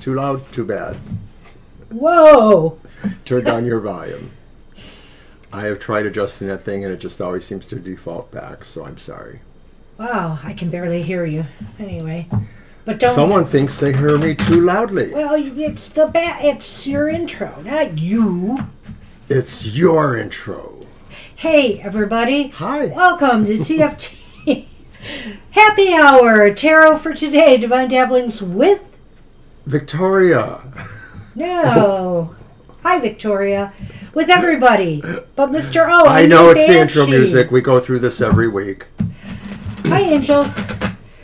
too loud, too bad. Whoa! Turn down your volume. I have tried adjusting that thing and it just always seems to default back, so I'm sorry. Wow, I can barely hear you. Anyway, but don't. Someone thinks they hear me too loudly. Well, it's it's your intro, not you. It's your intro. Hey, everybody. Hi. Welcome to TFT Happy Hour Tarot for today. Divine Dabblings with Victoria. No. Hi, Victoria. With everybody, but Mr. O. I know it's the intro music. We go through this every week. Hi, Angel.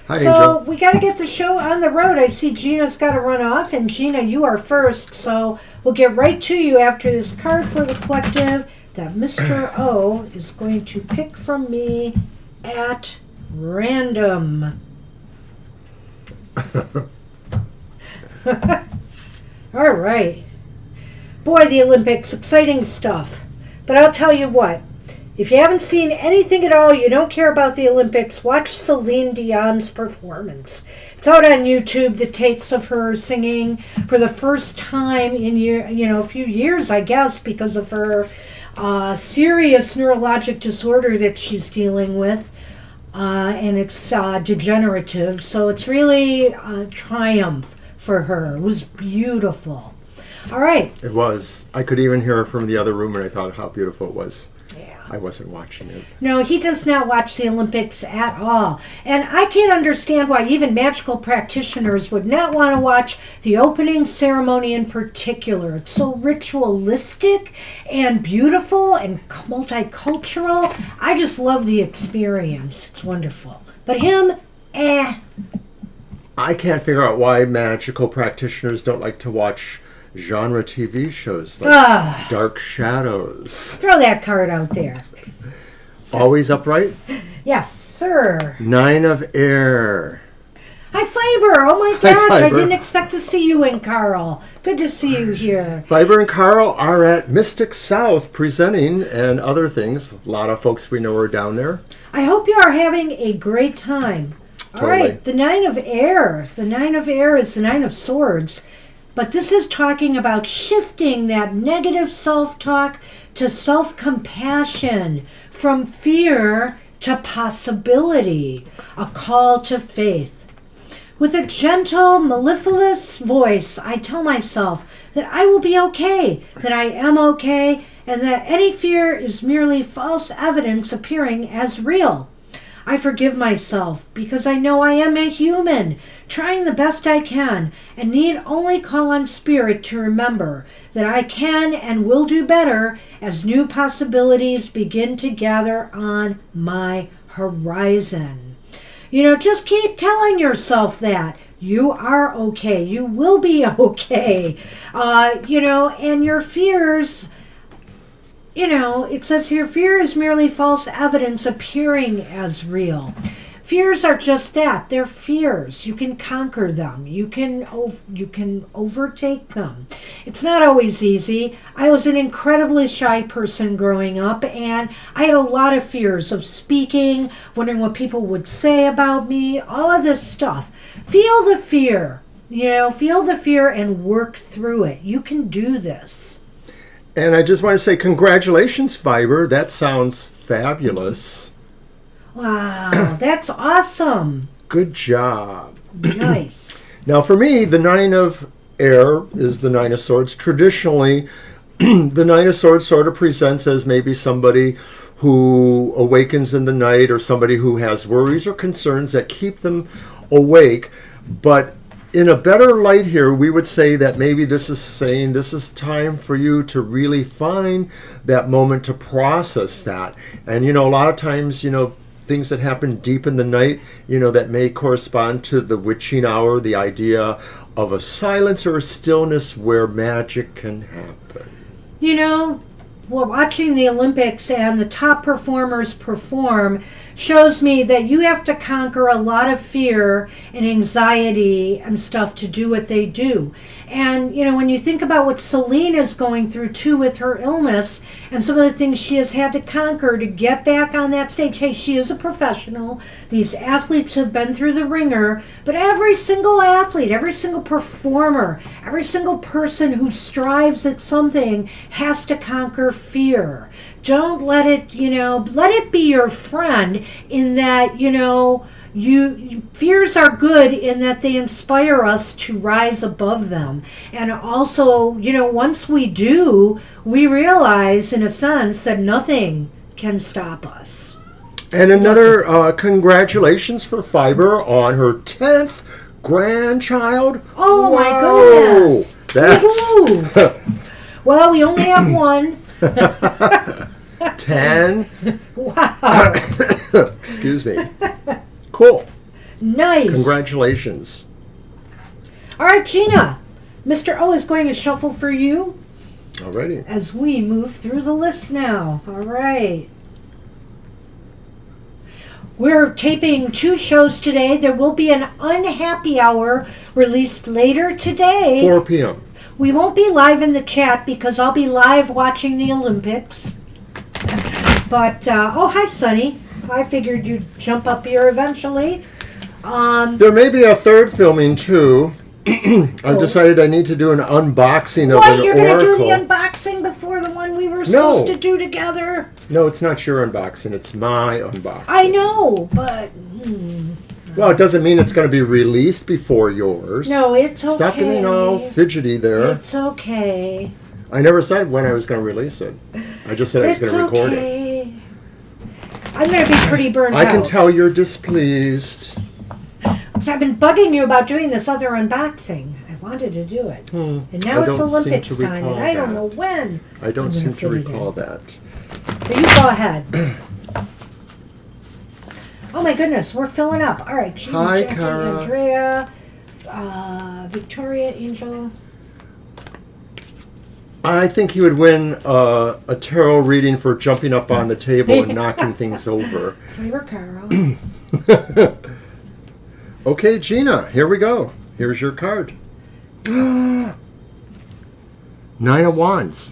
Hi, so Angel. We got to get the show on the road. I see Gina's got to run off, and Gina, you are first, so we'll get right to you after this card for the collective that Mr. O is going to pick from me at random. All right. Boy, the Olympics, exciting stuff. But I'll tell you what, if you haven't seen anything at all, you don't care about the Olympics, watch Celine Dion's performance. It's out on YouTube, the takes of her singing for the first time in a few years, I guess, because of her serious neurologic disorder that she's dealing with. And it's degenerative, so it's really a triumph for her. It was beautiful. All right. It was. I could even hear her from the other room, and I thought how beautiful it was. Yeah. I wasn't watching it. No, he does not watch the Olympics at all. And I can't understand why even magical practitioners would not want to watch the opening ceremony in particular. It's so ritualistic and beautiful and multicultural. I just love the experience. It's wonderful. But him, I can't figure out why magical practitioners don't like to watch genre TV shows like Dark Shadows. Throw that card out there. Always upright? Yes, sir. 9 of Air. Hi, Fiber. Oh, my Hi, gosh. I Fiber. didn't expect to see you in, Carl. Good to see you here. Fiber and Carl are at Mystic South presenting and other things. A lot of folks we know are down there. I hope you are having a great time. All Totally. right, the 9 of Air. The 9 of Air is the 9 of Swords. But this is talking about shifting that negative self-talk to self-compassion, from fear to possibility, a call to faith. With a gentle, mellifluous voice, I tell myself that I will be okay, that I am okay, and that any fear is merely false evidence appearing as real. I forgive myself because I know I am a human, trying the best I can, and need only call on Spirit to remember that I can and will do better as new possibilities begin to gather on my horizon. Just keep telling yourself that. You are okay. You will be okay. And your fears... it says here, fear is merely false evidence appearing as real. Fears are just that. They're fears. You can conquer them. You can overtake them. It's not always easy. I was an incredibly shy person growing up, and I had a lot of fears of speaking, wondering what people would say about me, all of this stuff. Feel the fear. Feel the fear and work through it. You can do this. And I just want to say congratulations, Fiber. That sounds fabulous. Wow, that's awesome. Good job. Nice. Now, for me, the 9 of Air is the 9 of Swords. Traditionally, the 9 of Swords sort of presents as maybe somebody who awakens in the night or somebody who has worries or concerns that keep them awake. But in a better light here, we would say that maybe this is saying this is time for you to really find that moment to process that. And, a lot of times, things that happen deep in the night, that may correspond to the witching hour, the idea of a silence or a stillness where magic can happen. We're watching the Olympics and the top performers perform shows me that you have to conquer a lot of fear and anxiety and stuff to do what they do. And, when you think about what Celine is going through too with her illness and some of the things she has had to conquer to get back on that stage. Hey, she is a professional. These athletes have been through the ringer, but every single athlete, every single performer, every single person who strives at something has to conquer fear. Don't let it, let it be your friend in that, fears are good in that they inspire us to rise above them. And also, once we do, we realize in a sense that nothing can stop us. And another congratulations for Fiber on her 10th grandchild. Oh, Whoa, my goodness. That's Well, we only have one. 10. Wow. Excuse me. Cool. Nice. Congratulations. All right, Gina. Mr. O is going to shuffle for you Alrighty. as we move through the list now. All right. We're taping 2 shows today. There will be an unhappy hour released later today. 4 p.m. We won't be live in the chat because I'll be live watching the Olympics. But, oh, hi, Sonny. I figured you'd jump up here eventually. There may be a third filming too. I've decided I need to do an unboxing of What? an You're going to do oracle. the unboxing before the one we were supposed to do together? No, it's not your unboxing. It's my unboxing. I know, but... Well, it doesn't mean it's going to be released before yours. No, it's okay. Stop getting all fidgety there. It's okay. I never said when I was going to release it. I just said I was going to record it. I'm going to be pretty burned out. I can tell you're displeased. Because I've been bugging you about doing this other unboxing. I wanted to do it. And now I it's don't seem Olympics to time, and recall I don't that. know when. I don't I'm seem gonna to fit it recall in. that. But you go ahead. Oh my goodness, we're filling up. All right, Jean, Hi, Jackie, Cara. Andrea, Victoria, Angel. I think he would win a tarot reading for jumping up on the table and knocking things over. Favor Carol. Okay, Gina, here we go. Here's your card. 9 of Wands.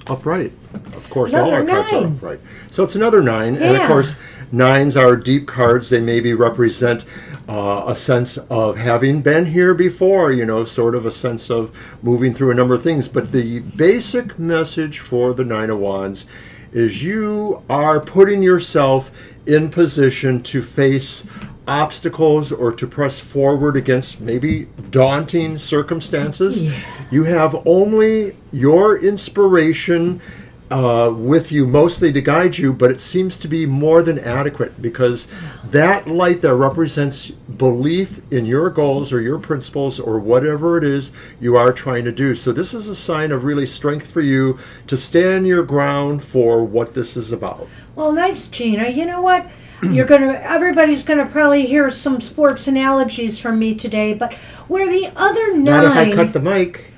Upright. Of course, all our Another cards are 9. upright. So it's another 9. And of Yeah. course, 9s are deep cards. They maybe represent a sense of having been here before, sort of a sense of moving through a number of things. But the basic message for the 9 of Wands is you are putting yourself in position to face obstacles or to press forward against maybe daunting circumstances. Yeah. You have only your inspiration with you mostly to guide you, but it seems to be more than adequate because that light there represents belief in your goals or your principles or whatever it is you are trying to do. So this is a sign of really strength for you to stand your ground for what this is about. Well, nice, Gina. You know what? Everybody's gonna probably hear some sports analogies from me today, but where the other 9... Not if I cut the mic.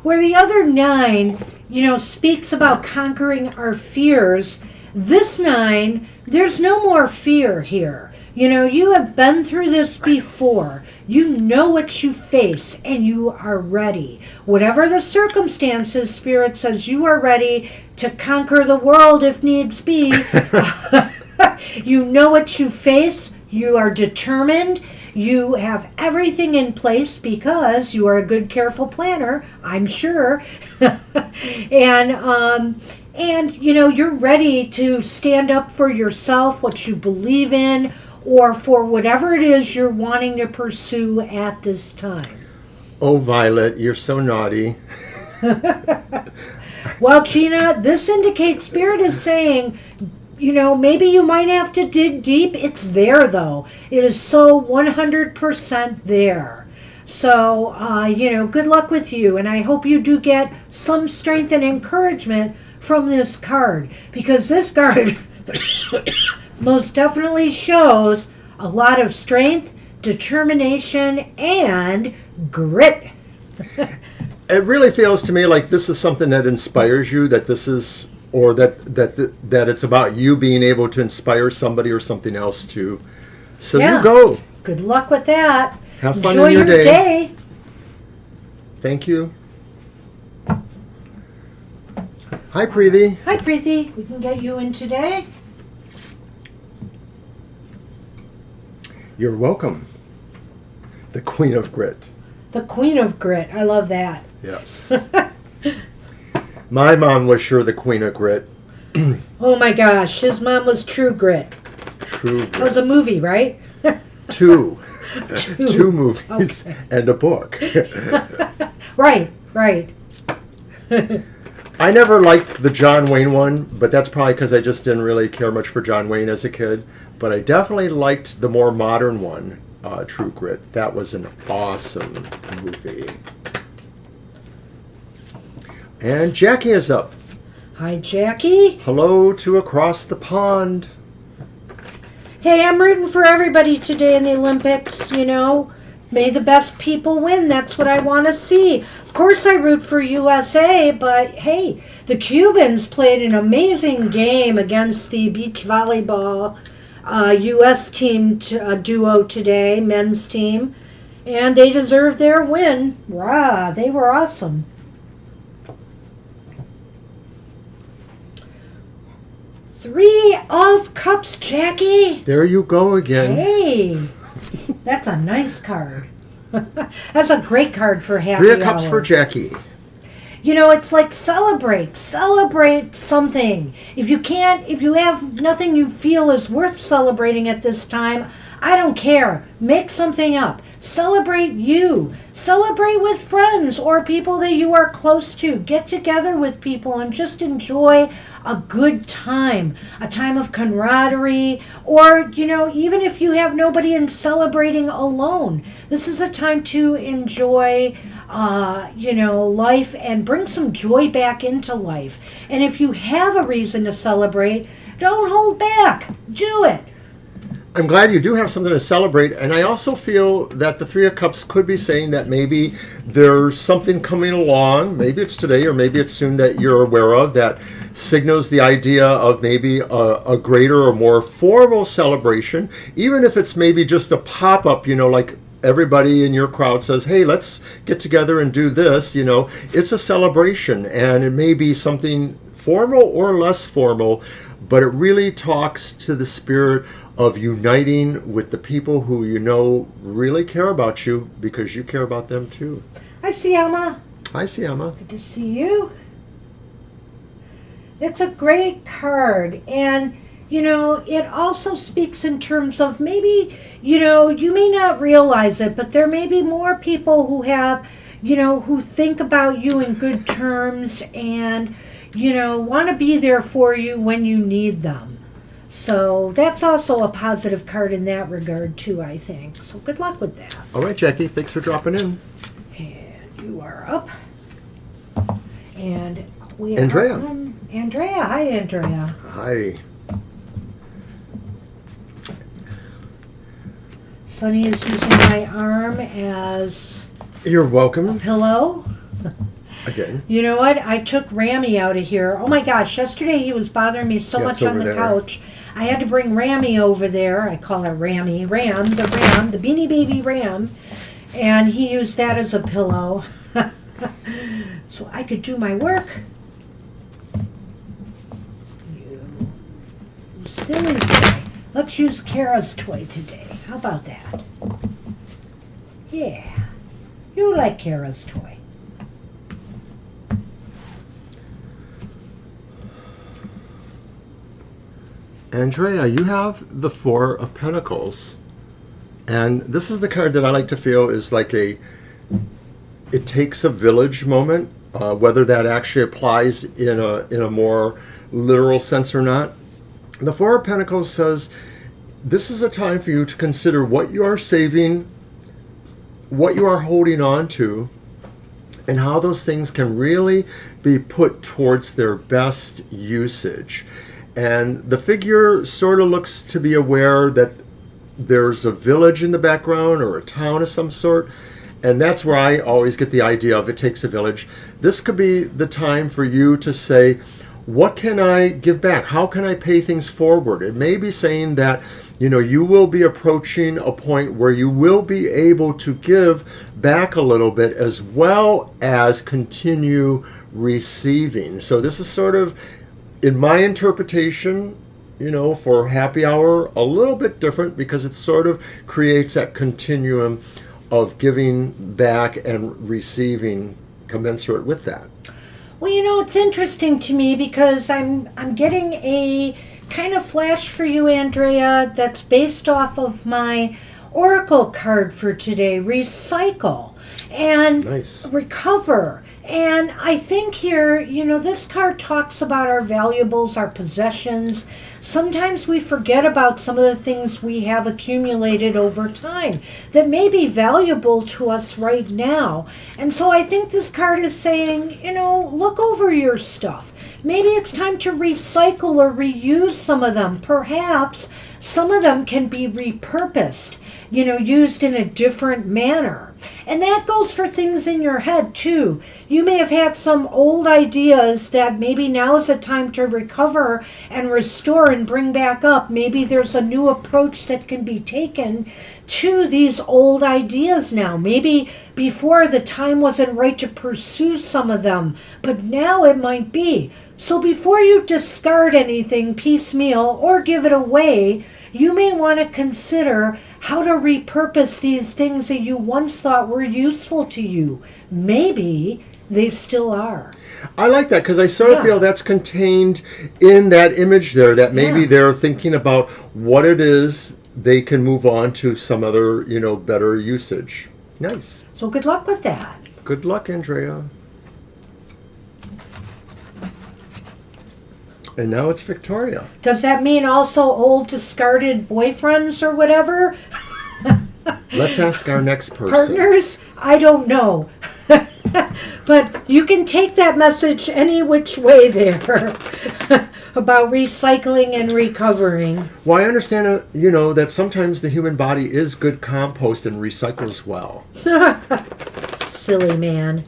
Where the other 9, speaks about conquering our fears, this 9, there's no more fear here. You have been through this before. You know what you face, and you are ready. Whatever the circumstances, Spirit says you are ready to conquer the world if needs be. You know what you face. You are determined. You have everything in place because you are a good, careful planner, I'm sure. And you're ready to stand up for yourself, what you believe in, or for whatever it is you're wanting to pursue at this time. Oh, Violet, you're so naughty. Well, Gina, this indicates Spirit is saying, maybe you might have to dig deep. It's there, though. It is so 100% there. So, good luck with you. And I hope you do get some strength and encouragement from this card. Because this card most definitely shows a lot of strength, determination, and grit. It really feels to me like this is something that inspires you, that this is or that it's about you being able to inspire somebody or something else too. So Yeah. you go. Good luck with that. Have fun Enjoy in your your day. day. Thank you. Hi, Preeti. Hi, Preeti. We can get you in today. You're welcome. The Queen of Grit. The Queen of Grit. I love that. Yes. My mom was sure the Queen of Grit. Oh my gosh, his mom was True Grit. True That was Grit. a movie, right? Two. Two movies Okay. and a book. Right. I never liked the John Wayne one, but that's probably because I just didn't really care much for John Wayne as a kid. But I definitely liked the more modern one, True Grit. That was an awesome movie. And Jackie is up. Hi, Jackie. Hello to across the pond. Hey, I'm rooting for everybody today in the Olympics, you know. May the best people win. That's what I want to see. Of course, I root for USA, but hey, the Cubans played an amazing game against the beach volleyball U.S. team duo today, men's team, and they deserved their win. Rah, they were awesome. Three of Cups, Jackie. There you go again. Hey, that's a nice card. That's a great card for happy Three of Cups hour. for Jackie. You know, it's like celebrate something. If you have nothing you feel is worth celebrating at this time, I don't care. Make something up. Celebrate you. Celebrate with friends or people that you are close to. Get together with people and just enjoy a good time. A time of camaraderie. Or, you know, even if you have nobody and celebrating alone. This is a time to enjoy, life and bring some joy back into life. And if you have a reason to celebrate, don't hold back. Do it. I'm glad you do have something to celebrate, and I also feel that the Three of Cups could be saying that maybe there's something coming along, maybe it's today or maybe it's soon that you're aware of, that signals the idea of maybe a greater or more formal celebration, even if it's maybe just a pop-up, you know, like everybody in your crowd says, hey, let's get together and do this, you know. It's a celebration, and it may be something formal or less formal, but it really talks to the spirit of uniting with the people who you know really care about you because you care about them too. Hi, Siama. Hi, Siama. Good to see you. It's a great card. And, you know, it also speaks in terms of maybe, you know, you may not realize it, but there may be more people who have, you know, who think about you in good terms and, you know, want to be there for you when you need them. So that's also a positive card in that regard, too, I think. So good luck with that. All right, Jackie, thanks for dropping in. And you are up. And we Andrea. are on Andrea. Hi, Andrea. Hi. Sunny is using my arm as You're a welcome pillow. again. You know what? I took Rammy out of here. Oh my gosh, yesterday he was bothering me so Yeah, much it's on over the there. couch. I had to bring Rammy over there. I call her Rammy. the Beanie Baby Ram. And he used that as a pillow. So I could do my work. You silly boy. Let's use Kara's toy today. How about that? Yeah. You like Kara's toy. Andrea, you have the Four of Pentacles. And this is the card that I like to feel is like it takes a village moment, whether that actually applies in a more literal sense or not. The Four of Pentacles says this is a time for you to consider what you are saving, what you are holding on to, and how those things can really be put towards their best usage. And the figure sort of looks to be aware that there's a village in the background or a town of some sort. And that's where I always get the idea of it takes a village. This could be the time for you to say, what can I give back? How can I pay things forward? It may be saying that, you will be approaching a point where you will be able to give back a little bit as well as continue receiving. So this is sort of, in my interpretation, for happy hour, a little bit different because it sort of creates that continuum of giving back and receiving commensurate with that. Well, it's interesting to me because I'm getting a kind of flash for you, Andrea, that's based off of my oracle card for today, recycle and Nice. recover. And I think here, this card talks about our valuables, our possessions. Sometimes we forget about some of the things we have accumulated over time that may be valuable to us right now. And so I think this card is saying, look over your stuff. Maybe it's time to recycle or reuse some of them. Perhaps some of them can be repurposed, used in a different manner. And that goes for things in your head too. You may have had some old ideas that maybe now is a time to recover and restore and bring back up. Maybe there's a new approach that can be taken to these old ideas now. Maybe before the time wasn't right to pursue some of them, but now it might be. So before you discard anything piecemeal or give it away, you may want to consider how to repurpose these things that you once thought were useful to you. Maybe they still are. I like that because I sort of feel that's contained in that image there, that maybe they're thinking about what it is they can move on to some other, better usage. Nice. So good luck with that. Good luck, Andrea. And now it's Victoria. Does that mean also old discarded boyfriends or whatever? Let's ask our next person. Partners? I don't know. But you can take that message any which way there about recycling and recovering. Well, I understand, that sometimes the human body is good compost and recycles well. Silly man.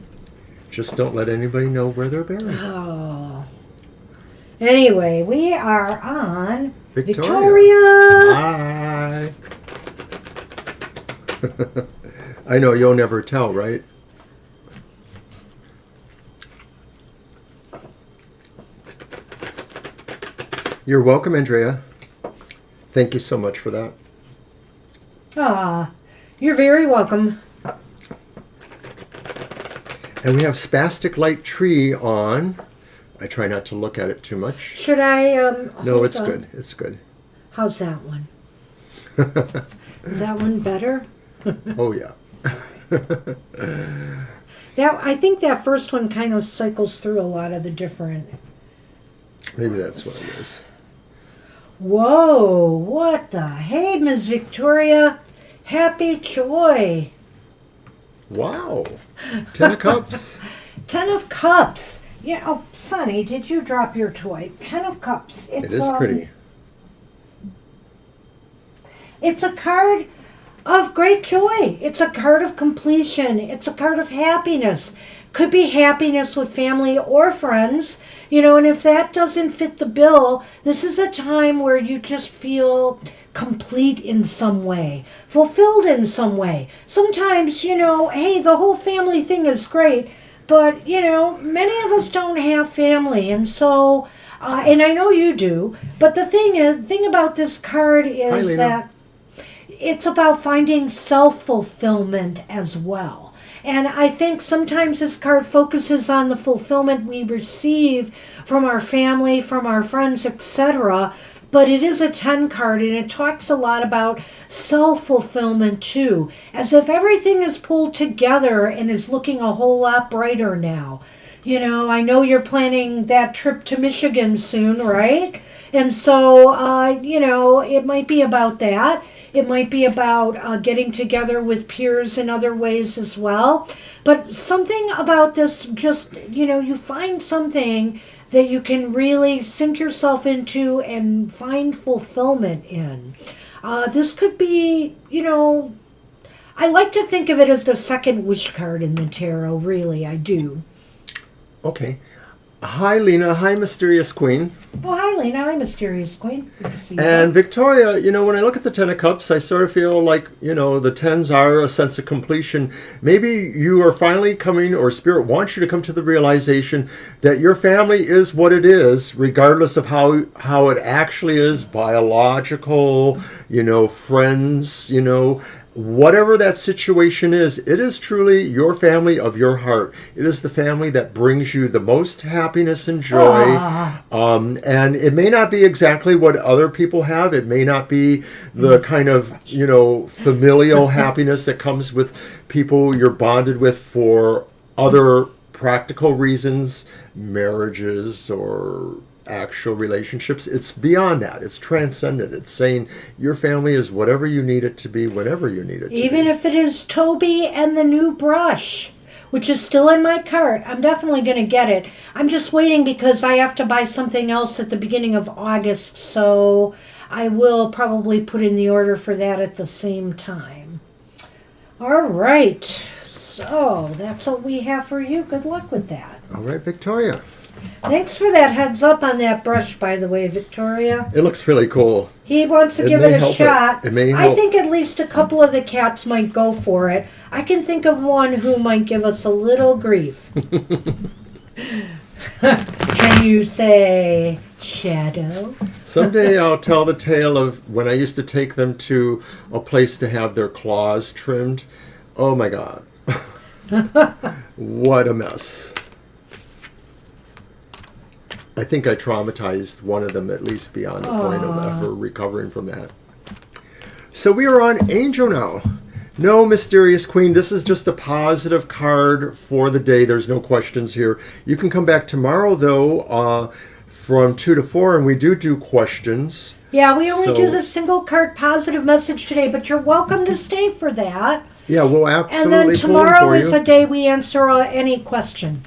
Just don't let anybody know where they're buried. Oh. Anyway, we are on Victoria. Hi. I know, you'll never tell, right? You're welcome, Andrea. Thank you so much for that. You're very welcome. And we have Spastic Light Tree on. I try not to look at it too much. Should I? No, it's good. It's good. How's that one? Is that one better? Oh, yeah. I think that first one kind of cycles through a lot of the different. Maybe that's what it is. Whoa! What the? Hey, Ms. Victoria. Happy joy. Wow. 10 of Cups. 10 of Cups. Yeah. Oh, Sonny, did you drop your toy? 10 of Cups. It is pretty. It's a card of great joy. It's a card of completion. It's a card of happiness. Could be happiness with family or friends, and if that doesn't fit the bill, this is a time where you just feel complete in some way, fulfilled in some way. Sometimes, hey, the whole family thing is great, but, many of us don't have family, and so, and I know you do, but the thing about this card is that it's about finding self-fulfillment as well. And I think sometimes this card focuses on the fulfillment we receive from our family, from our friends, etc. But it is a 10 card, and it talks a lot about self-fulfillment too, as if everything is pulled together and is looking a whole lot brighter now. I know you're planning that trip to Michigan soon, right? And so, it might be about that. It might be about getting together with peers in other ways as well. But something about this, just, you find something that you can really sink yourself into and find fulfillment in. This could be, I like to think of it as the second wish card in the tarot, really, I do. Okay. Hi, Lena. Hi, Mysterious Queen. Oh, hi, Lena. Hi, Mysterious Queen. Good to see you. And Victoria, when I look at the Ten of Cups, I sort of feel like, the tens are a sense of completion. Maybe you are finally coming, or Spirit wants you to come to the realization that your family is what it is, regardless of how it actually is, biological, friends, whatever that situation is, it is truly your family of your heart. It is the family that brings you the most happiness and joy. And it may not be exactly what other people have. It may not be the kind of, familial happiness that comes with people you're bonded with for other practical reasons, marriages or actual relationships. It's beyond that. It's transcendent. It's saying your family is whatever you need it to be, whenever you need it to be. Even if it is Toby and the new brush, which is still in my cart. I'm definitely going to get it. I'm just waiting because I have to buy something else at the beginning of August, so I will probably put in the order for that at the same time. All right. So that's what we have for you. Good luck with that. All right, Victoria. Thanks for that heads up on that brush, by the way, Victoria. It looks really cool. He wants to give it a shot. It may help. I think at least a couple of the cats might go for it. I can think of one who might give us a little grief. Can you say Shadow? Someday I'll tell the tale of when I used to take them to a place to have their claws trimmed. Oh my God. What a mess. I think I traumatized one of them at least beyond the point of ever recovering from that. So we are on Angel now. No, Mysterious Queen, this is just a positive card for the day. There's no questions here. You can come back tomorrow, though, from 2 to 4, and we do questions. Yeah, we only do the single card positive message today, but you're welcome to stay for that. Yeah, we'll absolutely And then pull tomorrow them for is you. a day we answer any question.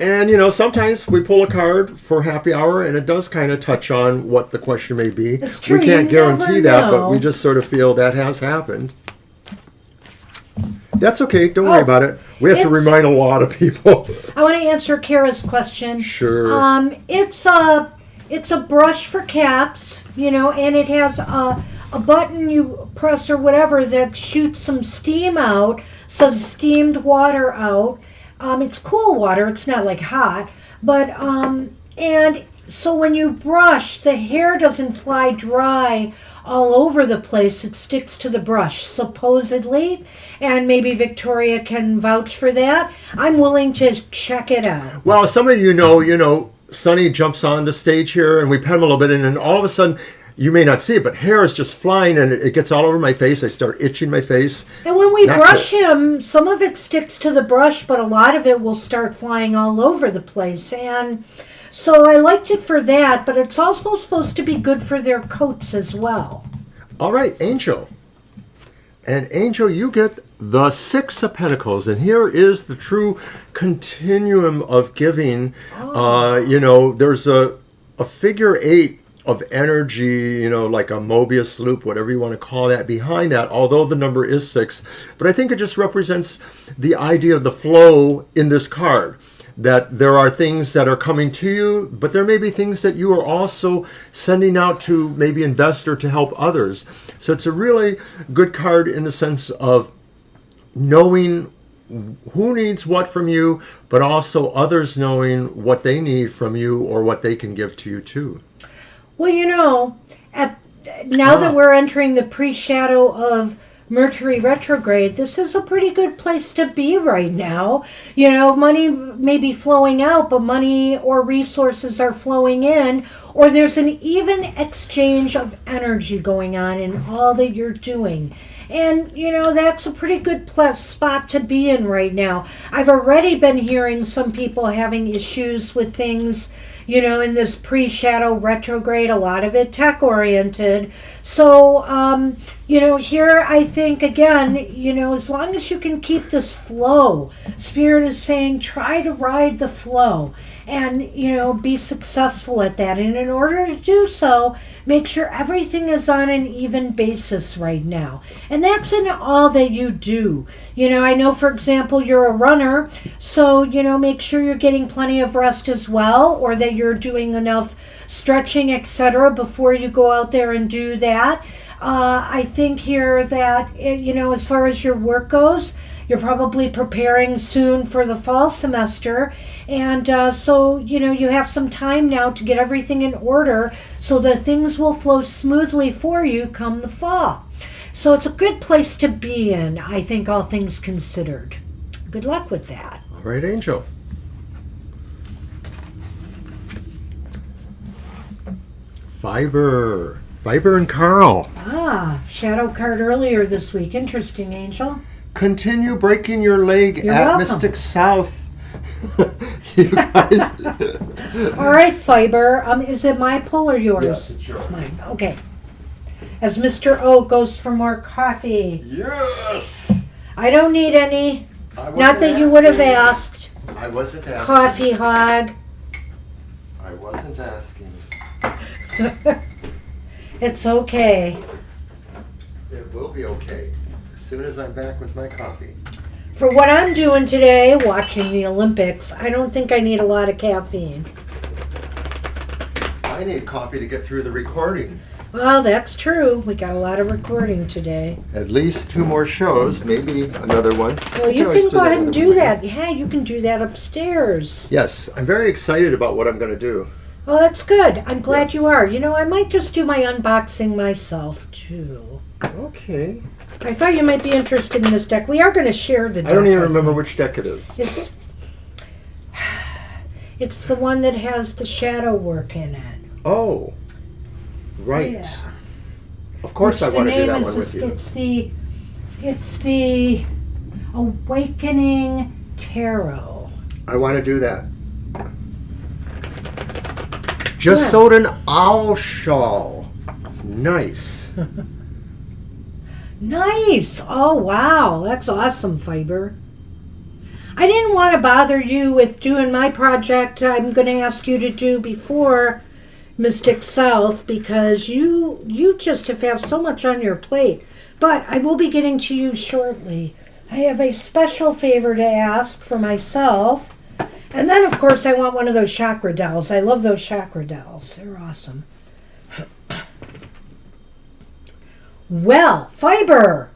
And, sometimes we pull a card for happy hour, and it does kind of touch on what the question may be. It's true. We can't You never guarantee that, but know. we just sort of feel that has happened. That's okay. Don't worry about it. We have to remind a lot of people. I want to answer Kara's question. Sure. It's a brush for cats, and it has a button you press or whatever that shoots some steam out, says steamed water out. It's cool water. It's not like hot, but and so when you brush, the hair doesn't fly dry all over the place. It sticks to the brush, supposedly, and maybe Victoria can vouch for that. I'm willing to check it out. Well, some of you know, Sonny jumps on the stage here, and we pet him a little bit, and then all of a sudden, you may not see it, but hair is just flying, and it gets all over my face. I start itching my face. And when we brush him, some of it sticks to the brush, but a lot of it will start flying all over the place. And so I liked it for that, but it's also supposed to be good for their coats as well. All right, Angel. And Angel, you get the 6 of Pentacles, and here is the true continuum of giving. There's a figure 8 of energy, like a Mobius loop, whatever you want to call that, behind that, although the number is 6. But I think it just represents the idea of the flow in this card, that there are things that are coming to you, but there may be things that you are also sending out to maybe invest or to help others. So it's a really good card in the sense of knowing who needs what from you, but also others knowing what they need from you or what they can give to you too. Well, now that we're entering the pre-shadow of Mercury retrograde, this is a pretty good place to be right now. Money may be flowing out, but money or resources are flowing in, or there's an even exchange of energy going on in all that you're doing. And, that's a pretty good spot to be in right now. I've already been hearing some people having issues with things, in this pre-shadow retrograde, a lot of it tech-oriented. So, here I think, again, as long as you can keep this flow, Spirit is saying try to ride the flow and, be successful at that. And in order to do so, make sure everything is on an even basis right now. And that's in all that you do. I know, for example, you're a runner, so, make sure you're getting plenty of rest as well, or that you're doing enough stretching, etc., before you go out there and do that. I think here that, as far as your work goes, you're probably preparing soon for the fall semester. And so, you have some time now to get everything in order so that things will flow smoothly for you come the fall. So it's a good place to be in, I think, all things considered. Good luck with that. All right, Angel. Fiber and Carl. Shadow card earlier this week. Interesting, Angel. Continue breaking your leg You're at welcome. Mystic South. You guys. All right, Fiber. Is it my pull or yours? Yes, it's yours. Mine. Okay. As Mr. O goes for more coffee. Yes. I don't need any. I wasn't Not that you would have asking. asked. I wasn't asking. Coffee hog. I wasn't asking. It's okay. It will be okay as soon as I'm back with my coffee. For what I'm doing today, watching the Olympics, I don't think I need a lot of caffeine. I need coffee to get through the recording. Well, that's true. We got a lot of recording today. At least 2 more shows, maybe another one. Well, you always can go ahead and when do we that. Yeah, you can do that upstairs. Yes, I'm very excited about what I'm going to do. Oh, that's good. I'm glad Yes. you are. I might just do my unboxing myself, too. Okay. I thought you might be interested in this deck. We are going to share the deck. I don't even I remember think. which deck it is. It's the one that has the shadow work in it. Oh, right. Yeah. Of course, Which I the want to do name that is one with this- you. It's the Awakening Tarot. I want to do that. Just Yeah. sewed an owl shawl. Nice. Nice. Oh, wow. That's awesome, Fiber. I didn't want to bother you with doing my project I'm going to ask you to do before Mystic South because you just have so much on your plate. But I will be getting to you shortly. I have a special favor to ask for myself. And then, of course, I want one of those chakra dolls. I love those chakra dolls. They're awesome. Well, Fiber.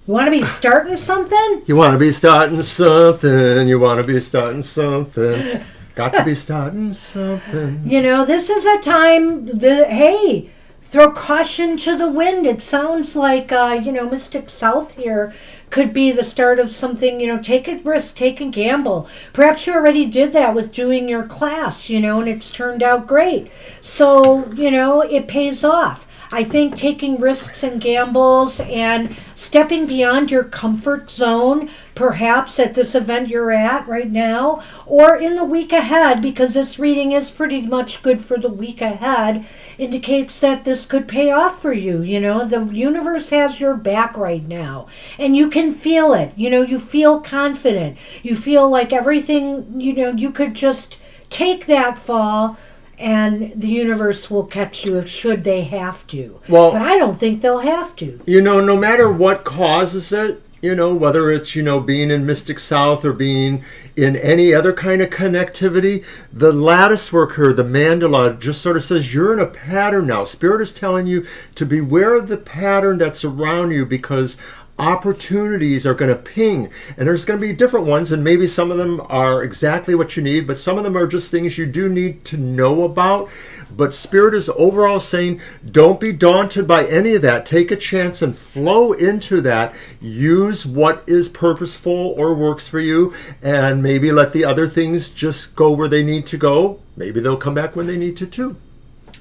You want to be starting something? You want to be starting something. You want to be starting something. Got to be starting something. This is a time, hey, throw caution to the wind. It sounds like, Mystic South here could be the start of something, take a risk, take a gamble. Perhaps you already did that with doing your class, and it's turned out great. So, it pays off. I think taking risks and gambles and stepping beyond your comfort zone, perhaps at this event you're at right now, or in the week ahead, because this reading is pretty much good for the week ahead, indicates that this could pay off for you. The universe has your back right now, and you can feel it. You feel confident. You feel like everything, you could just take that fall and the universe will catch you should they have to. Well, but I don't think they'll have to. No matter what causes it, whether it's, being in Mystic South or being in any other kind of connectivity, the lattice worker, the mandala, just sort of says you're in a pattern now. Spirit is telling you to beware of the pattern that's around you because opportunities are going to ping, and there's going to be different ones, and maybe some of them are exactly what you need, but some of them are just things you do need to know about. But Spirit is overall saying don't be daunted by any of that. Take a chance and flow into that. Use what is purposeful or works for you, and maybe let the other things just go where they need to go. Maybe they'll come back when they need to too.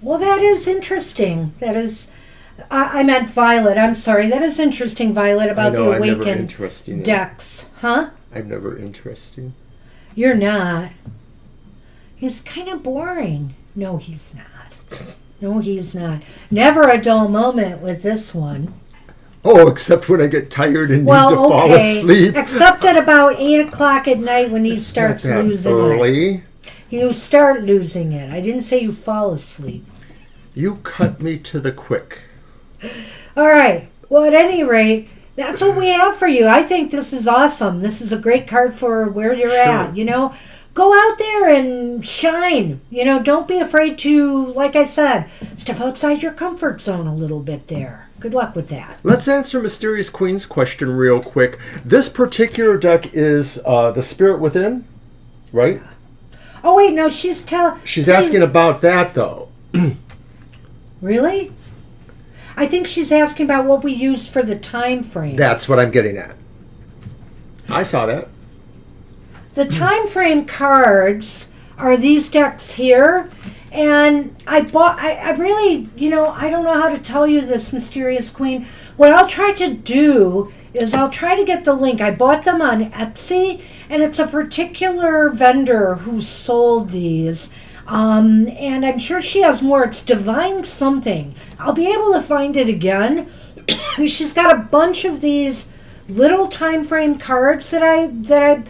Well, that is interesting. That is I meant Violet. I'm sorry. That is interesting, Violet, about the Awakened decks. Huh? I'm never interesting. You're not. He's kind of boring. No, he's not. No, he's not. Never a dull moment with this one. Oh, except when I get tired and need Well, to fall okay. asleep. Except at about 8 o'clock at night when he starts Not that losing early. it. You start losing it. I didn't say you fall asleep. You cut me to the quick. All right. Well, at any rate, that's what we have for you. I think this is awesome. This is a great card for where you're Sure. at. You know, go out there and shine. You know, don't be afraid to, like I said, step outside your comfort zone a little bit there. Good luck with that. Let's answer Mysterious Queen's question real quick. This particular deck is the Spirit Within, right? Oh, wait, no, she's She's asking about that, though. Really? I think she's asking about what we use for the time frame. That's what I'm getting at. I saw that. The time frame cards are these decks here. And I really, you know, I don't know how to tell you this, Mysterious Queen. What I'll try to do is I'll try to get the link. I bought them on Etsy, and it's a particular vendor who sold these. And I'm sure she has more. It's Divine something. I'll be able to find it again. She's got a bunch of these little time frame cards that I,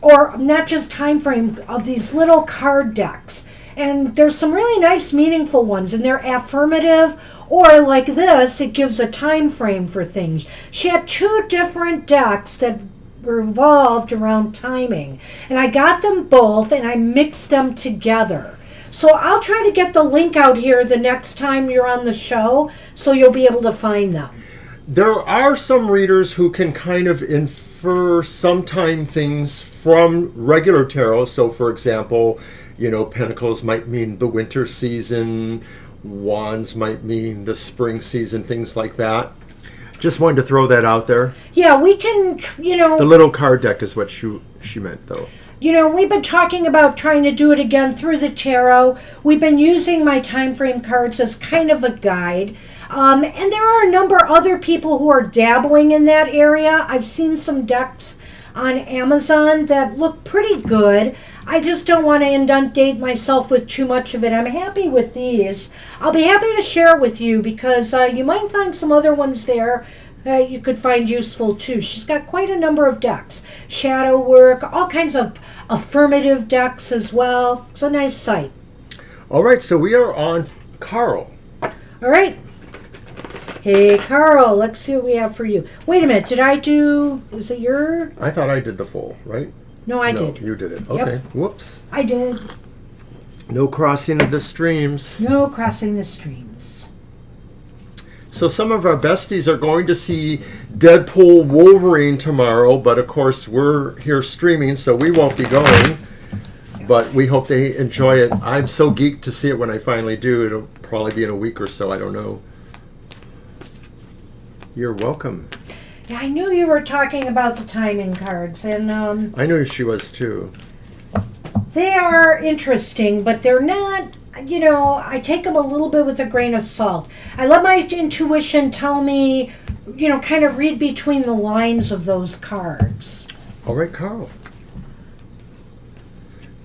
or not just time frame, of these little card decks. And there's some really nice, meaningful ones, and they're affirmative, or like this, it gives a time frame for things. She had 2 different decks that revolved around timing, and I got them both, and I mixed them together. So I'll try to get the link out here the next time you're on the show, so you'll be able to find them. There are some readers who can kind of infer sometime things from regular tarot. So, for example, you know, Pentacles might mean the winter season, Wands might mean the spring season, things like that. Just wanted to throw that out there. Yeah, we can, you know... The little card deck is what she meant, though. You know, we've been talking about trying to do it again through the tarot. We've been using my time frame cards as kind of a guide. And there are a number of other people who are dabbling in that area. I've seen some decks on Amazon that look pretty good. I just don't want to inundate myself with too much of it. I'm happy with these. I'll be happy to share it with you because you might find some other ones there you could find useful too. She's got quite a number of decks. Shadow work, all kinds of affirmative decks as well. It's a nice site. All right, so we are on Carl. All right. Hey, Carl, let's see what we have for you. Wait a minute, is it your? I thought I did the full, right? No, I No, did. you did it. Okay, whoops. I did. No crossing of the streams. No crossing the streams. So some of our besties are going to see Deadpool Wolverine tomorrow, but of course we're here streaming, so we won't be going. But we hope they enjoy it. I'm so geeked to see it when I finally do. It'll probably be in a week or so, I don't know. You're welcome. Yeah, I knew you were talking about the timing cards, and I knew she was too. they are interesting, but they're not, you know, I take them a little bit with a grain of salt. I let my intuition tell me, you know, kind of read between the lines of those cards. All right, Carl.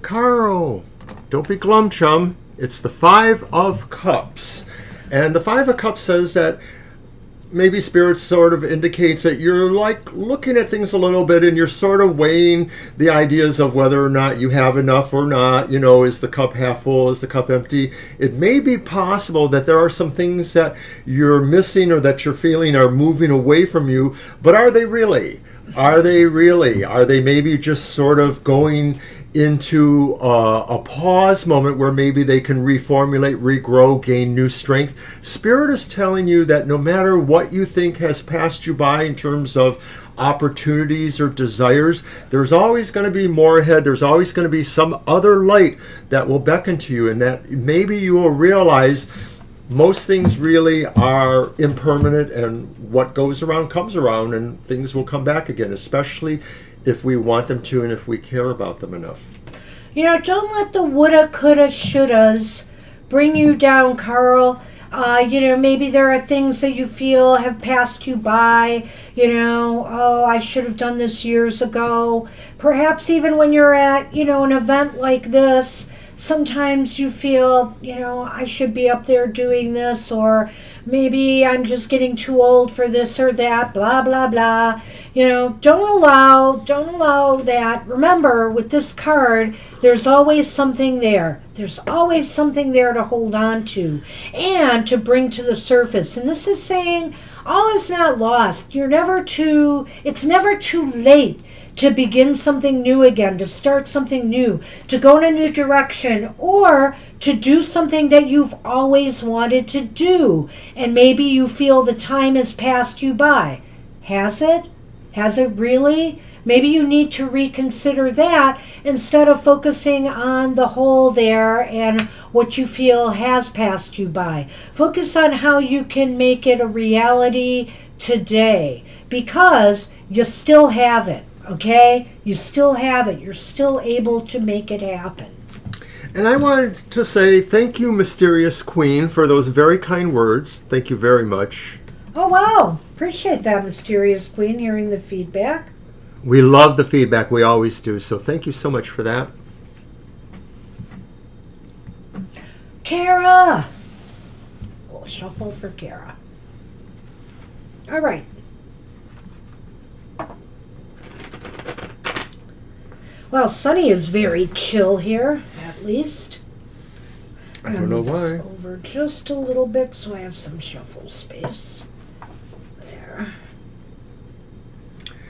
Carl, don't be glum, chum. It's the 5 of Cups. And the 5 of Cups says that maybe Spirit sort of indicates that you're like looking at things a little bit and you're sort of weighing the ideas of whether or not you have enough or not. You know, is the cup half full? Is the cup empty? It may be possible that there are some things that you're missing or that you're feeling are moving away from you, but are they really? Are they really? Are they maybe just sort of going into a pause moment where maybe they can reformulate, regrow, gain new strength? Spirit is telling you that no matter what you think has passed you by in terms of opportunities or desires, there's always going to be more ahead. There's always going to be some other light that will beckon to you, and that maybe you will realize most things really are impermanent, and what goes around comes around, and things will come back again, especially if we want them to and if we care about them enough. You know, don't let the woulda, coulda, shouldas bring you down, Carl. You know, maybe there are things that you feel have passed you by. You know, oh, I should have done this years ago. Perhaps even when you're at, you know, an event like this, sometimes you feel, I should be up there doing this, or maybe I'm just getting too old for this or that, blah, blah, blah. Don't allow that. Remember, with this card, there's always something there. There's always something there to hold on to and to bring to the surface. And this is saying all is not lost. It's never too late to begin something new again, to start something new, to go in a new direction, or to do something that you've always wanted to do. And maybe you feel the time has passed you by. Has it? Has it really? Maybe you need to reconsider that instead of focusing on the hole there and what you feel has passed you by. Focus on how you can make it a reality today, because you still have it, okay? You still have it. You're still able to make it happen. And I wanted to say thank you, Mysterious Queen, for those very kind words. Thank you very much. Oh, wow. Appreciate that, Mysterious Queen, hearing the feedback. We love the feedback. We always do. So thank you so much for that. Kara. Oh, shuffle for Kara. All right. Well, Sunny is very chill here, at least. I don't know why. Over just a little bit so I have some shuffle space. There.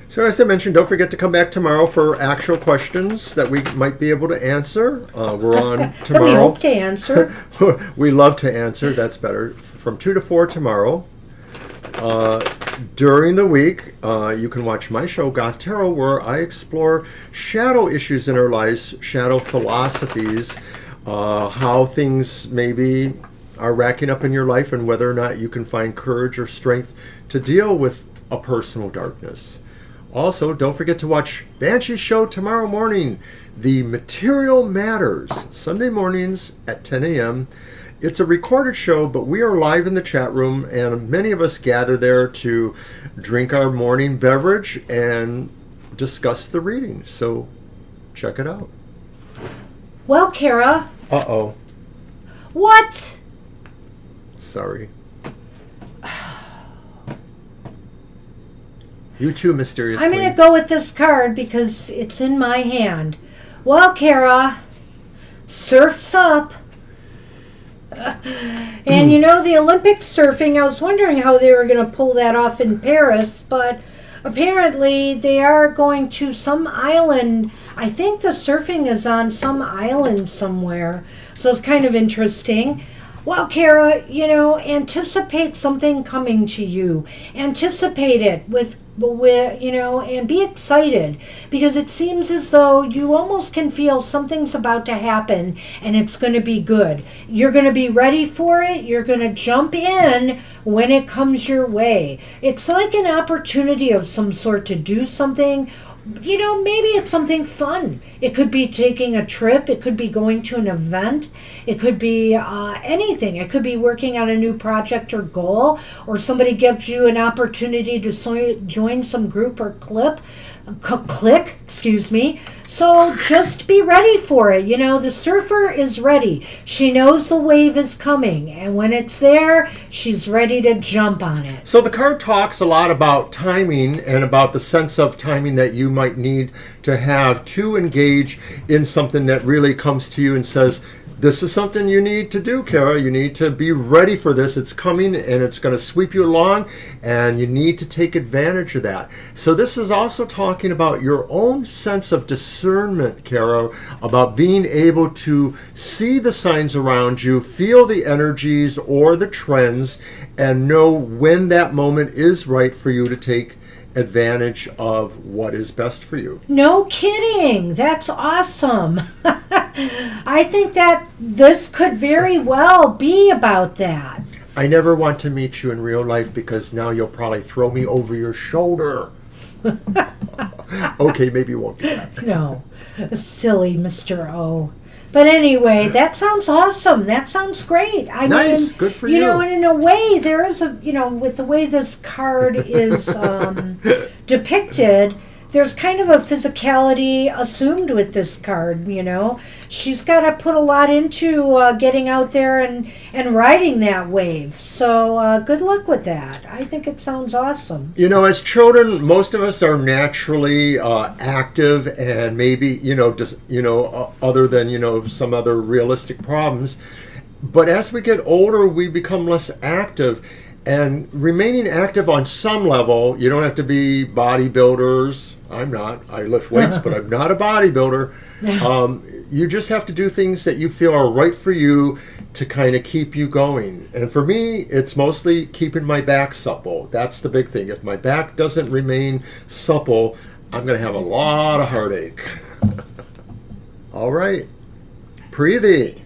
So as I mentioned, don't forget to come back tomorrow for actual questions that we might be able to answer. We're on tomorrow. We hope to answer. We love to answer. That's better. From 2 to 4 tomorrow. During the week, you can watch my show, Goth Tarot, where I explore shadow issues in our lives, shadow philosophies, how things maybe are racking up in your life, and whether or not you can find courage or strength to deal with a personal darkness. Also, don't forget to watch Banshee's show tomorrow morning, The Material Matters, Sunday mornings at 10 a.m. It's a recorded show, but we are live in the chat room, and many of us gather there to drink our morning beverage and discuss the reading. So check it out. Well, Kara. Uh-oh. What? Sorry. You too, Mysterious I'm Queen. going to go with this card because it's in my hand. Well, Kara, surf's up. And the Olympic surfing, I was wondering how they were going to pull that off in Paris, but apparently they are going to some island. I think the surfing is on some island somewhere. So it's kind of interesting. Well, Kara, anticipate something coming to you. Anticipate it with and be excited, because it seems as though you almost can feel something's about to happen and it's going to be good. You're going to be ready for it. You're going to jump in when it comes your way. It's like an opportunity of some sort to do something. Maybe it's something fun. It could be taking a trip. It could be going to an event. It could be anything. It could be working on a new project or goal, or somebody gives you an opportunity to join some group or clique. So just be ready for it. The surfer is ready. She knows the wave is coming, and when it's there, she's ready to jump on it. So the card talks a lot about timing and about the sense of timing that you might need to have to engage in something that really comes to you and says, this is something you need to do, Kara. You need to be ready for this. It's coming and it's going to sweep you along, and you need to take advantage of that. So this is also talking about your own sense of discernment, Kara, about being able to see the signs around you, feel the energies or the trends, and know when that moment is right for you to take advantage of what is best for you. No kidding. That's awesome. I think that this could very well be about that. I never want to meet you in real life because now you'll probably throw me over your shoulder. Okay, maybe you won't do that. No, silly Mr. O. But anyway, that sounds awesome. That sounds great. Nice, good for you. And in a way, there is with the way this card is depicted, there's kind of a physicality assumed with this card, She's got to put a lot into getting out there and riding that wave. So good luck with that. I think it sounds awesome. As children, most of us are naturally active, and maybe, other than, some other realistic problems. But as we get older, we become less active. And remaining active on some level, you don't have to be bodybuilders. I'm not. I lift weights, but I'm not a bodybuilder. You just have to do things that you feel are right for you to kind of keep you going. And for me, it's mostly keeping my back supple. That's the big thing. If my back doesn't remain supple, I'm going to have a lot of heartache. All right. Preeti.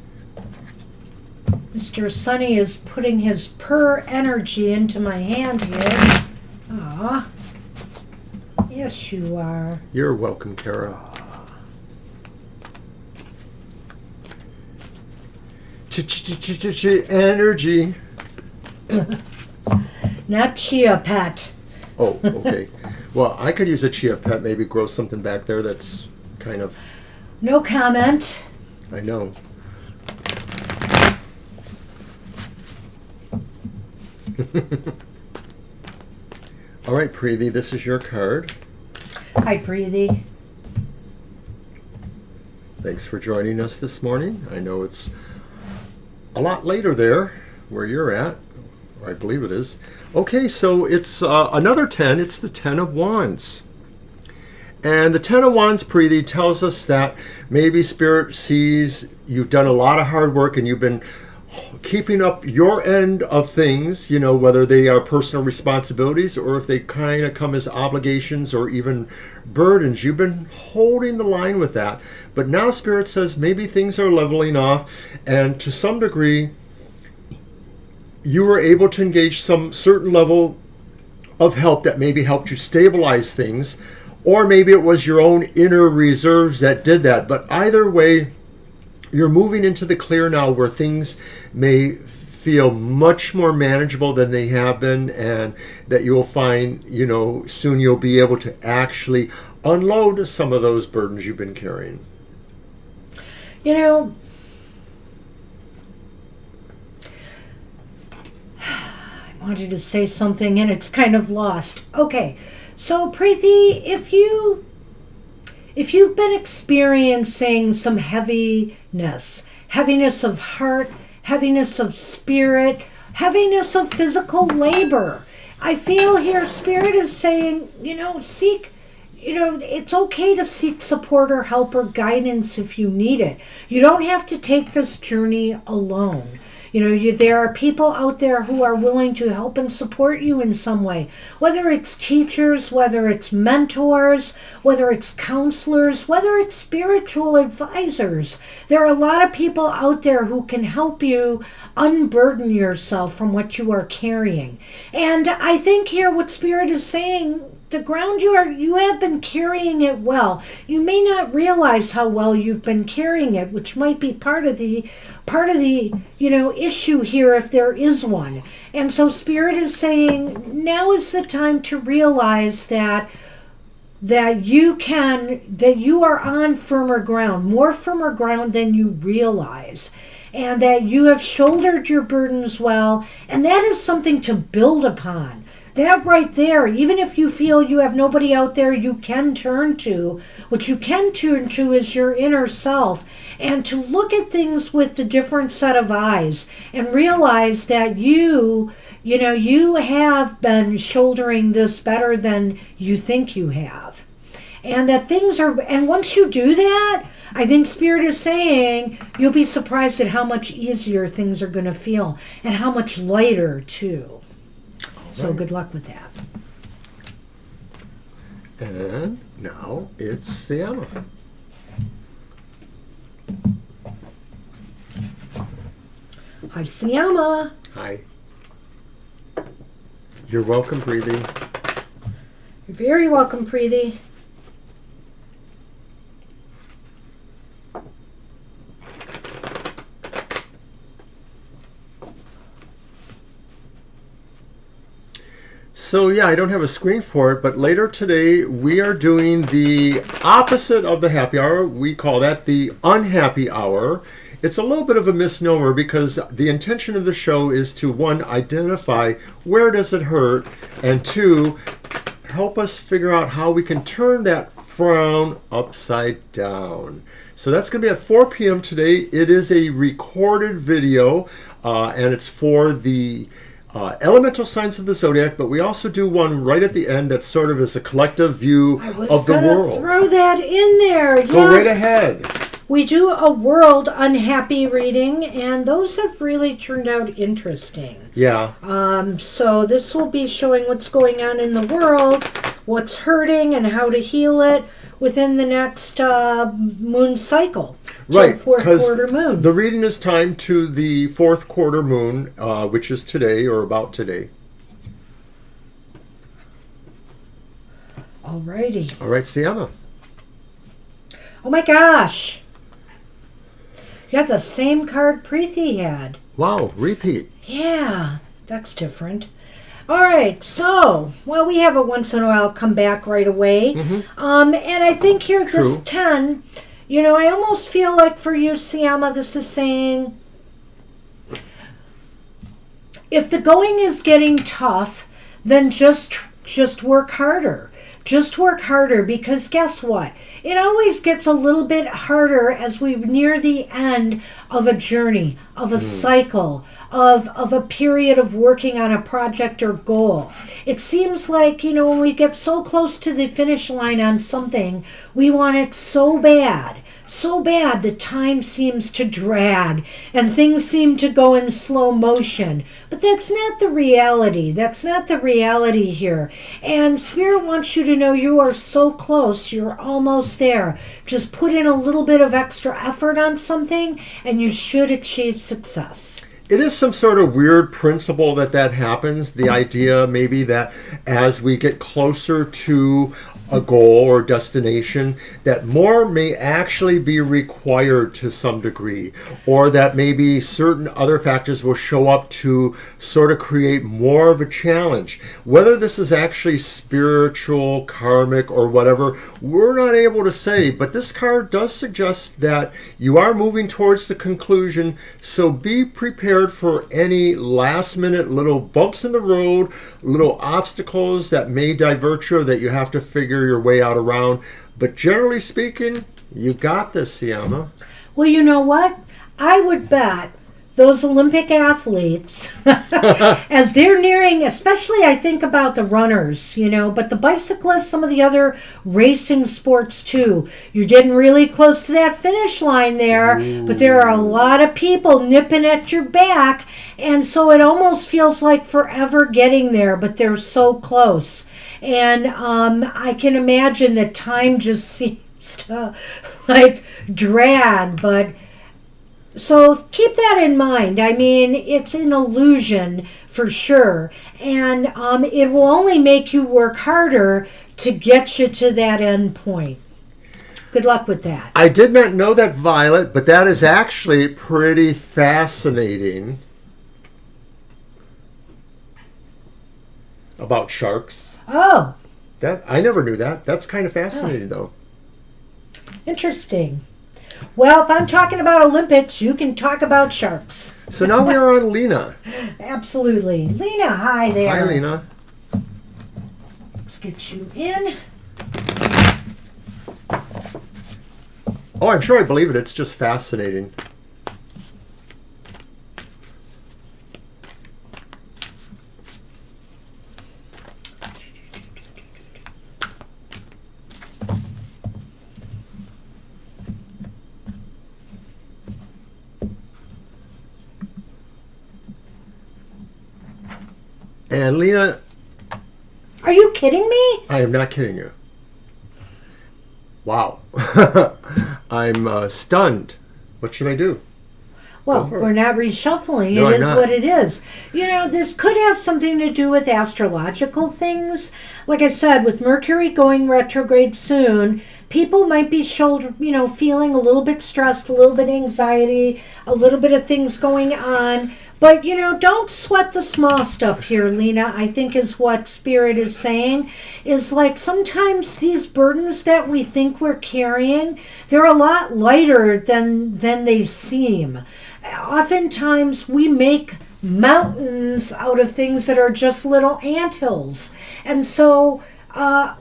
Mr. Sunny is putting his purr energy into my hand here. Aw. Yes, you are. You're welcome, Kara. Energy. Not chia pet. Oh, okay. Well, I could use a chia pet, maybe grow something back there that's kind of... No comment. I know. All right, Preeti, this is your card. Hi, Preeti. Thanks for joining us this morning. I know it's a lot later there where you're at, or I believe it is. Okay, so it's another 10. It's the 10 of Wands. And the 10 of Wands, Preeti, tells us that maybe Spirit sees you've done a lot of hard work and you've been keeping up your end of things, whether they are personal responsibilities or if they kind of come as obligations or even burdens. You've been holding the line with that. But now Spirit says maybe things are leveling off, and to some degree, you were able to engage some certain level of help that maybe helped you stabilize things, or maybe it was your own inner reserves that did that. But either way, you're moving into the clear now where things may feel much more manageable than they have been, and that you'll find, soon you'll be able to actually unload some of those burdens you've been carrying. I wanted to say something and it's kind of lost. Okay, so Preeti, if you've been experiencing some heaviness of heart, heaviness of spirit, heaviness of physical labor, I feel here Spirit is saying, seek, it's okay to seek support or help or guidance if you need it. You don't have to take this journey alone. There are people out there who are willing to help and support you in some way, whether it's teachers, whether it's mentors, whether it's counselors, whether it's spiritual advisors. There are a lot of people out there who can help you unburden yourself from what you are carrying. And I think here what Spirit is saying, the ground you have been carrying it well. You may not realize how well you've been carrying it, which might be part of the issue here if there is one. And so Spirit is saying now is the time to realize that you are on firmer ground, more firmer ground than you realize, and that you have shouldered your burdens well, and that is something to build upon. That right there, even if you feel you have nobody out there you can turn to, what you can turn to is your inner self, and to look at things with a different set of eyes and realize that you have been shouldering this better than you think you have. And that and once you do that, I think Spirit is saying you'll be surprised at how much easier things are going to feel and how much lighter too. So good luck with that. And now it's Sienna. Hi, Sienna. Hi. You're welcome, Preeti. You're very welcome, Preeti. So yeah, I don't have a screen for it, but later today we are doing the opposite of the happy hour. We call that the unhappy hour. It's a little bit of a misnomer because the intention of the show is to, one, identify where does it hurt, and two, help us figure out how we can turn that frown upside down. So that's going to be at 4 p.m. today. It is a recorded video, and it's for the elemental signs of the zodiac, but we also do one right at the end that sort of is a collective view of the world. Throw that in there. Go right ahead. We do a world unhappy reading, and those have really turned out interesting. Yeah. So this will be showing what's going on in the world, what's hurting, and how to heal it within the next moon cycle. Right, fourth quarter moon. The reading is timed to the fourth quarter moon, which is today or about today. Alrighty. All right, Siama. Oh my gosh. You have the same card Preeti had. Wow, repeat. Yeah, that's different. All right, so, well, we have it once in a while come back right away. Mm-hmm. And I think here, True. this 10, I almost feel like for you, Siama, this is saying, if the going is getting tough, then just work harder. Just work harder, because guess what? It always gets a little bit harder as we near the end of a journey, of a cycle, of a period of working on a project or goal. It seems like, when we get so close to the finish line on something, we want it so bad the time seems to drag and things seem to go in slow motion. But that's not the reality. That's not the reality here. And Spirit wants you to know you are so close. You're almost there. Just put in a little bit of extra effort on something and you should achieve success. It is some sort of weird principle that happens. The idea maybe that as we get closer to a goal or destination, that more may actually be required to some degree, or that maybe certain other factors will show up to sort of create more of a challenge. Whether this is actually spiritual, karmic, or whatever, we're not able to say, but this card does suggest that you are moving towards the conclusion, so be prepared for any last minute little bumps in the road, little obstacles that may divert you, that you have to figure your way out around. But generally speaking, you got this, Siama. Well, you know what? I would bet those Olympic athletes, as they're nearing, especially I think about the runners, but the bicyclists, some of the other racing sports too. You're getting really close to that finish line there, but there are a lot of people nipping at your back, and so it almost feels like forever getting there, but they're so close. And I can imagine that time just seems to drag, but so keep that in mind. I mean, it's an illusion for sure, and it will only make you work harder to get you to that end point. Good luck with that. I did not know that, Violet, but that is actually pretty fascinating about sharks. Oh. That I never knew that. That's kind of fascinating, though. Interesting. Well, if I'm talking about Olympics, you can talk about sharks. So now we are on Lena. Absolutely. Lena, hi there. Hi, Lena. Let's get you in. Oh, I'm sure I believe it. It's just fascinating. And Lena... Are you kidding me? I am not kidding you. Wow. I'm stunned. What should I do? Well, we're not reshuffling. No, it I'm is not. what it is. This could have something to do with astrological things. Like I said, with Mercury going retrograde soon, people might be feeling a little bit stressed, a little bit anxiety, a little bit of things going on. But, don't sweat the small stuff here, Lena, I think is what Spirit is saying. Is like sometimes these burdens that we think we're carrying, they're a lot lighter than they seem. Oftentimes we make mountains out of things that are just little anthills. And so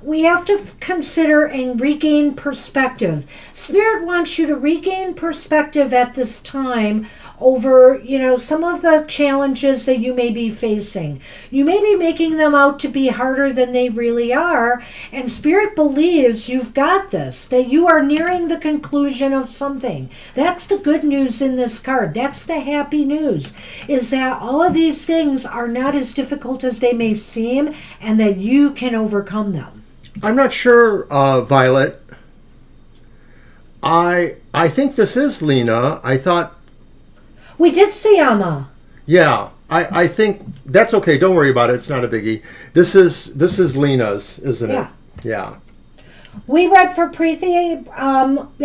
we have to consider and regain perspective. Spirit wants you to regain perspective at this time over, some of the challenges that you may be facing. You may be making them out to be harder than they really are, and Spirit believes you've got this, that you are nearing the conclusion of something. That's the good news in this card. That's the happy news, is that all of these things are not as difficult as they may seem, and that you can overcome them. I'm not sure, Violet. I think this is Lena. I thought... We did see Amma. Yeah, I think that's okay. Don't worry about it. It's not a biggie. This is Lena's, isn't it? Yeah. We read for Preeti,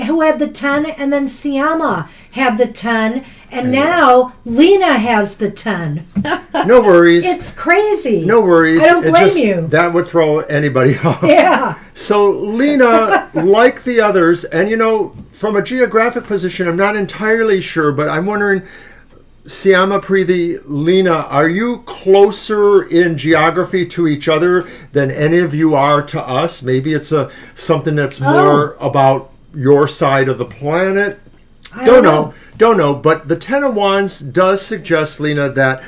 who had the 10, and then Siama had the 10, and now Lena has the 10. No worries. It's crazy. No worries. I don't blame you. That would throw anybody off. Yeah. So Lena, like the others, and from a geographic position, I'm not entirely sure, but I'm wondering, Siama, Preeti, Lena, are you closer in geography to each other than any of you are to us? Maybe it's something that's more about your side of the planet. Don't know. But the Ten of Wands does suggest, Lena, that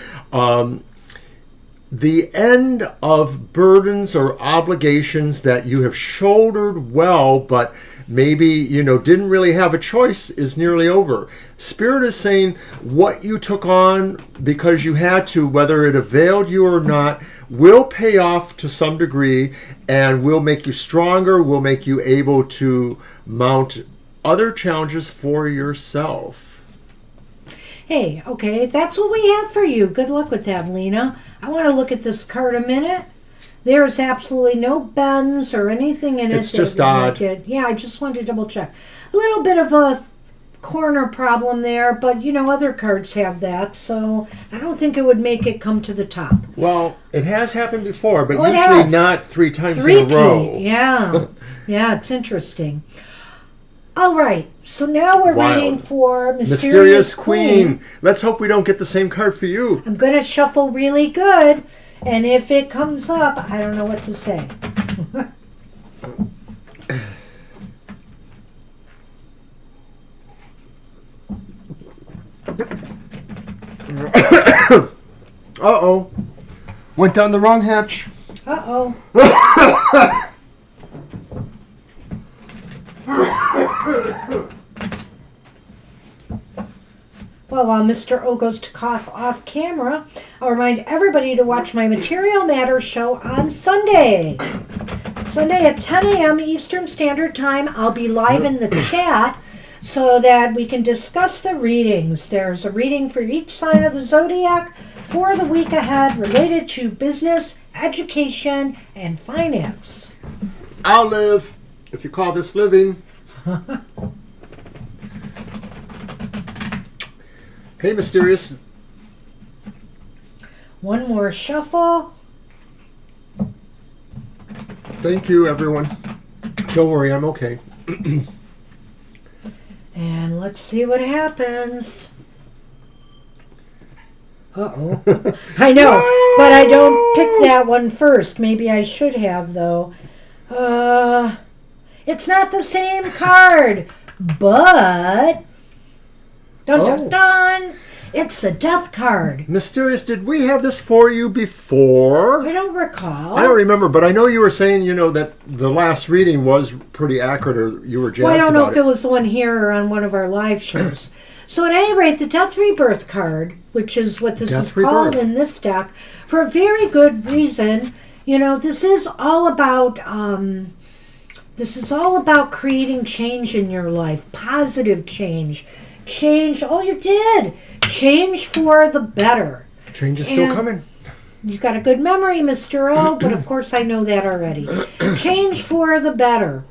the end of burdens or obligations that you have shouldered well, but maybe, didn't really have a choice, is nearly over. Spirit is saying what you took on because you had to, whether it availed you or not, will pay off to some degree and will make you stronger, will make you able to mount other challenges for yourself. Hey, okay, that's what we have for you. Good luck with that, Lena. I want to look at this card a minute. There's absolutely no bends or anything in it. It's just odd. Yeah, I just wanted to double check. A little bit of a corner problem there, but other cards have that, so I don't think it would make it come to the top. Well, it has happened before, but usually not 3 times in a row. Yeah. Yeah, it's interesting. All right, so now we're reading for Mysterious Queen. Let's hope we don't get the same card for you. I'm going to shuffle really good, and if it comes up, I don't know what to say. Uh-oh. Went down the wrong hatch. Uh-oh. Well, while Mr. O goes to cough off camera, I'll remind everybody to watch my Material Matters show on Sunday. Sunday at 10 a.m. Eastern Standard Time. I'll be live in the chat so that we can discuss the readings. There's a reading for each sign of the zodiac for the week ahead related to business, education, and finance. I'll live, if you call this living. Hey, Mysterious. One more shuffle. Thank you, everyone. Don't worry, I'm okay. And let's see what happens. Uh-oh. I know, but I don't pick that one first. Maybe I should have, though. It's not the same card, but... Dun, dun, dun! It's the Death card. Mysterious, did we have this for you before? I don't recall. I don't remember, but I know you were saying, that the last reading was pretty accurate, or you were jazzed about it. Well, I don't know if it was the one here or on one of our live shows. So at any rate, the Death Rebirth card, which is what this is called in this deck, for a very good reason. This is all about creating change in your life, positive change. Change. Oh, you did. Change for the better. Change is still coming. You've got a good memory, Mr. O, but of course I know that already. Change for the better.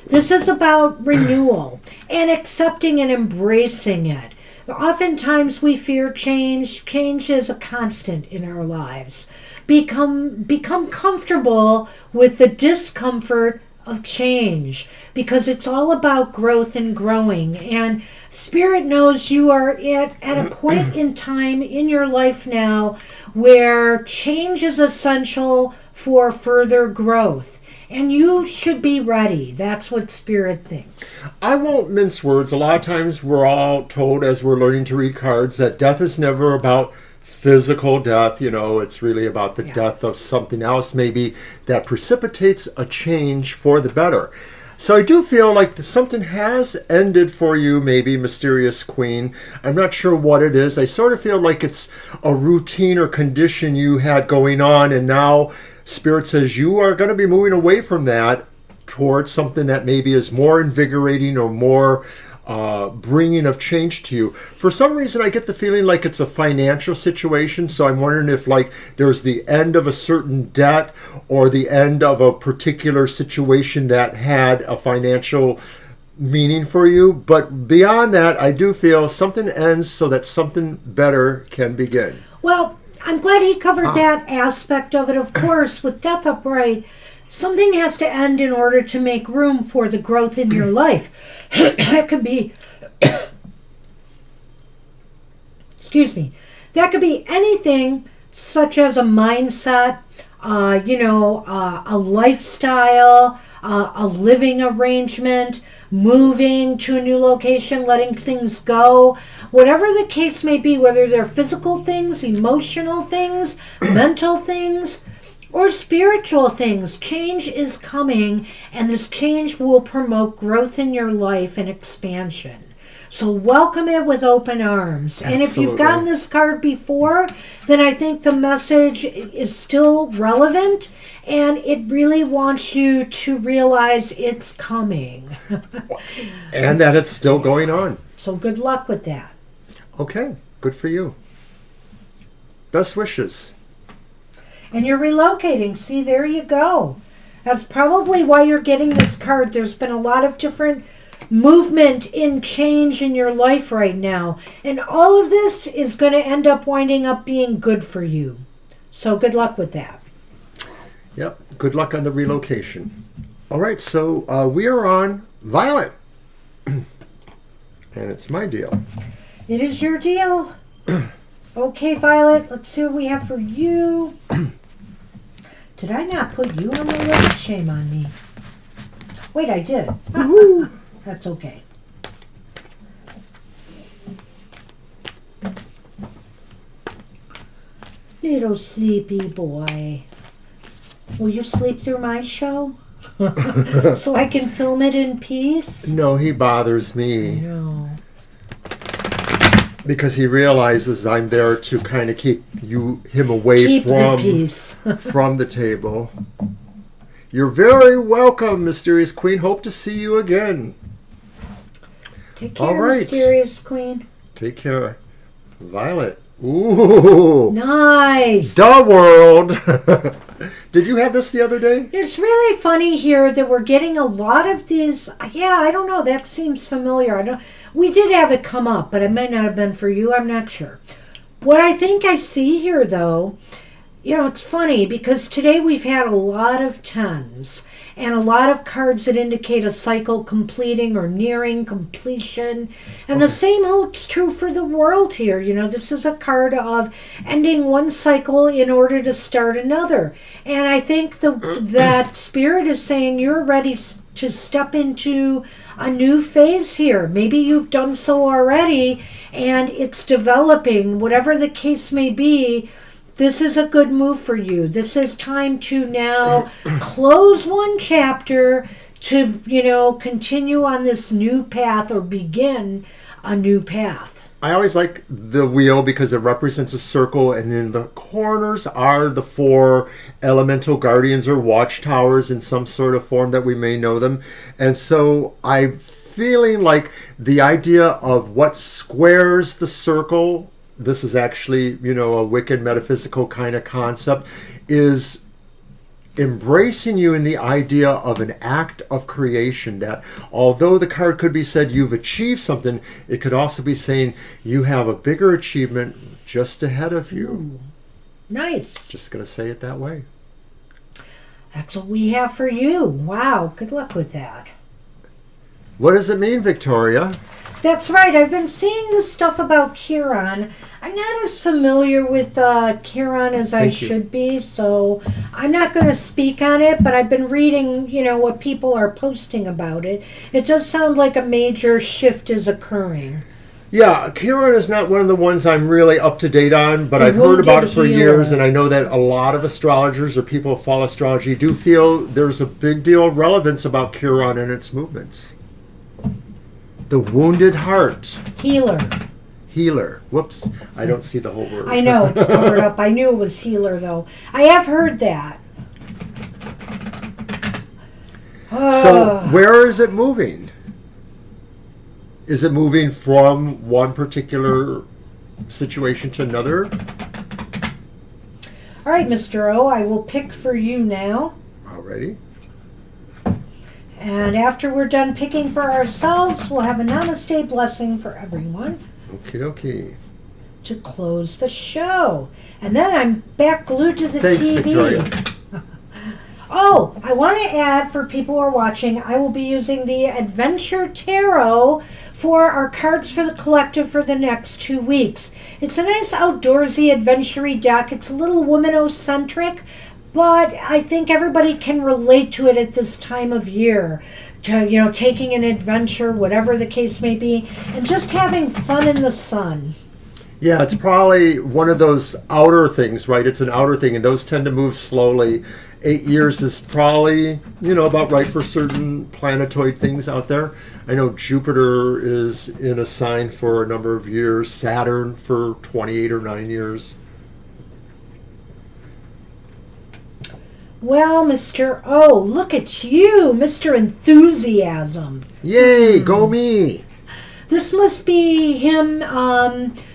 This is about renewal and accepting and embracing it. Oftentimes we fear change. Change is a constant in our lives. Become comfortable with the discomfort of change, because it's all about growth and growing. And Spirit knows you are at a point in time in your life now where change is essential for further growth. And you should be ready. That's what Spirit thinks. I won't mince words. A lot of times we're all told as we're learning to read cards that death is never about physical death. It's really about the death of something else maybe that precipitates a change for the better. So I do feel like something has ended for you, maybe, Mysterious Queen. I'm not sure what it is. I sort of feel like it's a routine or condition you had going on, and now Spirit says you are going to be moving away from that towards something that maybe is more invigorating or more bringing of change to you. For some reason, I get the feeling like it's a financial situation, so I'm wondering if there's the end of a certain debt or the end of a particular situation that had a financial meaning for you. But beyond that, I do feel something ends so that something better can begin. Well, I'm glad he covered that aspect of it. Of course, with Death Upright, something has to end in order to make room for the growth in your life. That could be, excuse me, that could be anything such as a mindset, a lifestyle, a living arrangement, moving to a new location, letting things go. Whatever the case may be, whether they're physical things, emotional things, mental things, or spiritual things, change is coming, and this change will promote growth in your life and expansion. So welcome it with open arms. Absolutely. And if you've gotten this card before, then I think the message is still relevant, and it really wants you to realize it's coming. And that it's still going on. So good luck with that. Okay, good for you. Best wishes. And you're relocating. See, there you go. That's probably why you're getting this card. There's been a lot of different movement in change in your life right now. And all of this is going to end up winding up being good for you. So good luck with that. Yep, good luck on the relocation. All right, so we are on Violet. And it's my deal. It is your deal. Okay, Violet, let's see what we have for you. Did I not put you on the list? Shame on me. Wait, I did. That's okay. Little sleepy boy. Will you sleep through my show? So I can film it in peace? No, he bothers me. No. Because he realizes I'm there to kind of keep him away from the table. You're very welcome, Mysterious Queen. Hope to see you again. Take care, all right. Mysterious Queen. Take care. Violet. Ooh. Nice. The world. Did you have this the other day? It's really funny here that we're getting a lot of these. Yeah, I don't know. That seems familiar. We did have it come up, but it may not have been for you. I'm not sure. What I think I see here, though, it's funny because today we've had a lot of tens and a lot of cards that indicate a cycle completing or nearing completion. And the same holds true for the world here. This is a card of ending one cycle in order to start another. And I think that Spirit is saying you're ready to step into a new phase here. Maybe you've done so already and it's developing. Whatever the case may be, this is a good move for you. This is time to now close one chapter to, continue on this new path or begin a new path. I always like the wheel because it represents a circle, and in the corners are the 4 elemental guardians or watchtowers in some sort of form that we may know them. And so I'm feeling like the idea of what squares the circle, this is actually, a wicked metaphysical kind of concept, is embracing you in the idea of an act of creation, that although the card could be said you've achieved something, it could also be saying you have a bigger achievement just ahead of you. Nice. Just going to say it that way. That's what we have for you. Wow. Good luck with that. What does it mean, Victoria? That's right. I've been seeing this stuff about Chiron. I'm not as familiar with Chiron as I should be, so I'm not going to speak on it, but I've been reading, what people are posting about it. It does sound like a major shift is occurring. Yeah, Chiron is not one of the ones I'm really up to date on, but I've heard about it for years, and I know that a lot of astrologers or people who follow astrology do feel there's a big deal of relevance about Chiron and its movements. The wounded heart. Healer. Whoops. I don't see the whole word. I know, it's covered up. I knew it was healer, though. I have heard that. So, where is it moving? Is it moving from one particular situation to another? All right, Mr. O, I will pick for you now. Alrighty. And after we're done picking for ourselves, we'll have a namaste blessing for everyone. Okie dokie. To close the show. And then I'm back glued to the Thanks, TV. Victoria. Oh, I want to add for people who are watching, I will be using the Adventure Tarot for our cards for the collective for the next 2 weeks. It's a nice outdoorsy, adventure-y deck. It's a little womano-centric, but I think everybody can relate to it at this time of year. To, taking an adventure, whatever the case may be, and just having fun in the sun. Yeah, it's probably one of those outer things, right? It's an outer thing, and those tend to move slowly. 8 years is probably, about right for certain planetoid things out there. I know Jupiter is in a sign for a number of years, Saturn for 28 or 9 years. Well, Mr. O, look at you, Mr. Enthusiasm. Yay, go me. This must be him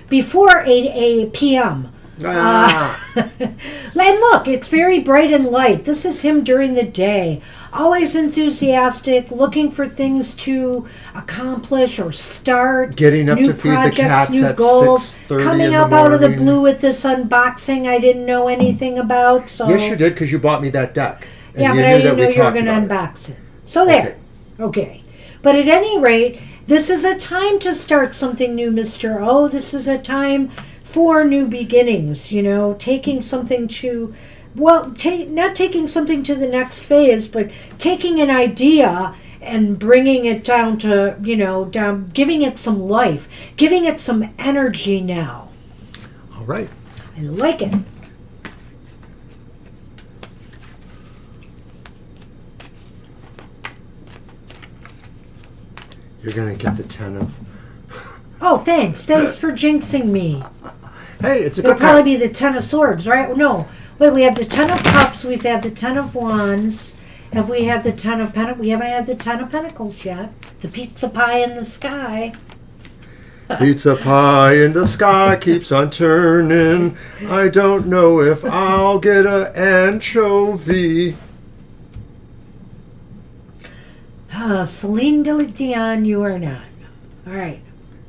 before 8 p.m. And look, it's very bright and light. This is him during the day. Always enthusiastic, looking for things to accomplish or start. Getting up new to feed the projects, cats new at goals. 6:30 Coming in the up out of the morning. blue with this unboxing I didn't know anything about. So Yes, you did, because you bought me that deck. And yeah, you but knew I didn't that we know you were talked going to about unbox it. So there. Okay. But at any rate, this is a time to start something new, Mr. O. This is a time for new beginnings, taking something to, not taking something to the next phase, but taking an idea and bringing it down to, giving it some life, giving it some energy now. All right. I like it. You're going to get the 10 of... Oh, thanks. Thanks for jinxing me. Hey, it's a It'll good probably card. be the 10 of Swords, right? No. Wait, we have the 10 of Cups. We've had the 10 of Wands. Have we had the 10 of Pentacles? We haven't had the 10 of Pentacles yet. The pizza pie in the sky. Pizza pie in the sky keeps on turning. I don't know if I'll get an anchovy. Celine Dion, you are not. All right.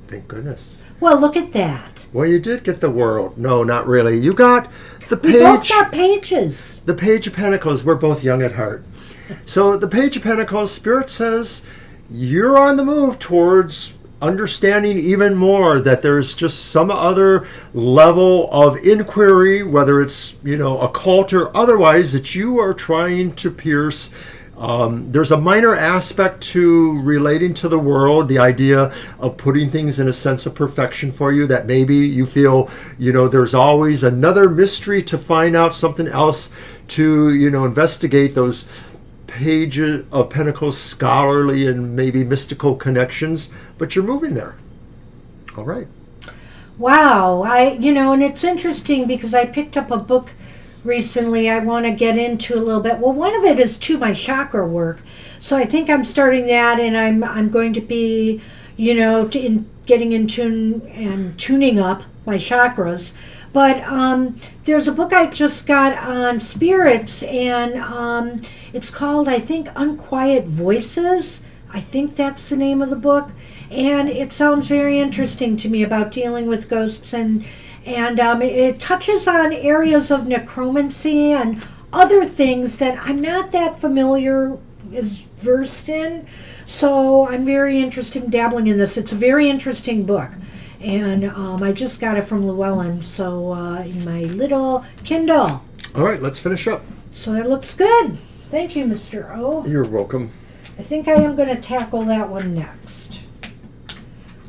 Thank goodness. Well, look at that. Well, you did get the world. No, not really. You got the We both page. got pages. The Page of Pentacles. We're both young at heart. So the Page of Pentacles, Spirit says you're on the move towards understanding even more that there's just some other level of inquiry, whether it's, occult or otherwise, that you are trying to pierce. There's a minor aspect to relating to the world, the idea of putting things in a sense of perfection for you, that maybe you feel, there's always another mystery to find out, something else to, investigate, those Page of Pentacles scholarly and maybe mystical connections, but you're moving there. All right. Wow. And it's interesting because I picked up a book recently I want to get into a little bit. Well, one of it is to my chakra work. So I think I'm starting that, and I'm going to be, getting in tune and tuning up my chakras. But there's a book I just got on spirits, and it's called, I think, Unquiet Voices. I think that's the name of the book. And it sounds very interesting to me about dealing with ghosts, and it touches on areas of necromancy and other things that I'm not that familiar, is versed in. So I'm very interested in dabbling in this. It's a very interesting book. And I just got it from Llewellyn, so in my little Kindle. All right, let's finish up. So that looks good. Thank you, Mr. O. You're welcome. I think I am going to tackle that one next.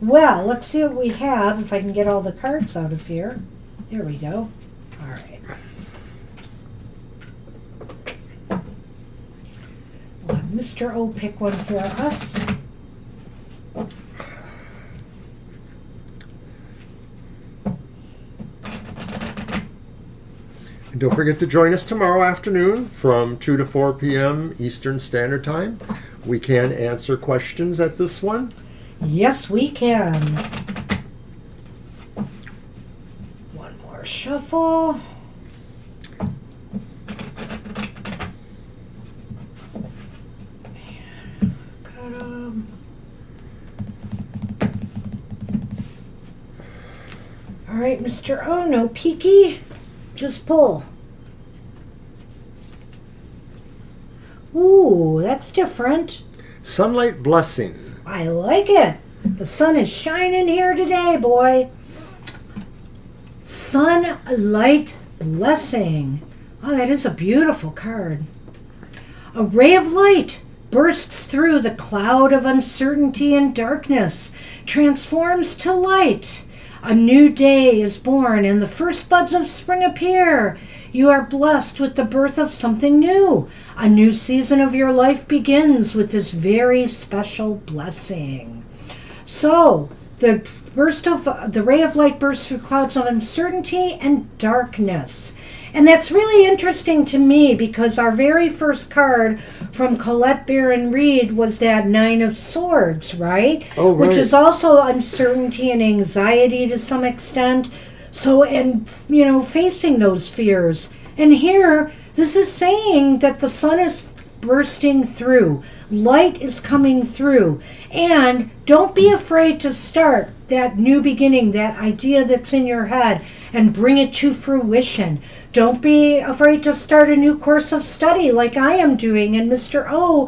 Well, let's see what we have, if I can get all the cards out of here. There we go. All right. We'll have Mr. O pick one for us. And don't forget to join us tomorrow afternoon from 2 to 4 p.m. Eastern Standard Time. We can answer questions at this one. Yes, we can. One more shuffle. Got 'em. All right, Mr. O, no peeky. Just pull. Ooh, that's different. Sunlight Blessing. I like it. The sun is shining here today, boy. Sunlight Blessing. Oh, that is a beautiful card. A ray of light bursts through the cloud of uncertainty and darkness, transforms to light. A new day is born, and the first buds of spring appear. You are blessed with the birth of something new. A new season of your life begins with this very special blessing. So, the ray of light bursts through clouds of uncertainty and darkness. And that's really interesting to me because our very first card from Colette Baron Reed was that Nine of Swords, right? Oh, right. Which is also uncertainty and anxiety to some extent. So, and, facing those fears. And here, this is saying that the sun is bursting through. Light is coming through. And don't be afraid to start that new beginning, that idea that's in your head, and bring it to fruition. Don't be afraid to start a new course of study like I am doing, and Mr. O,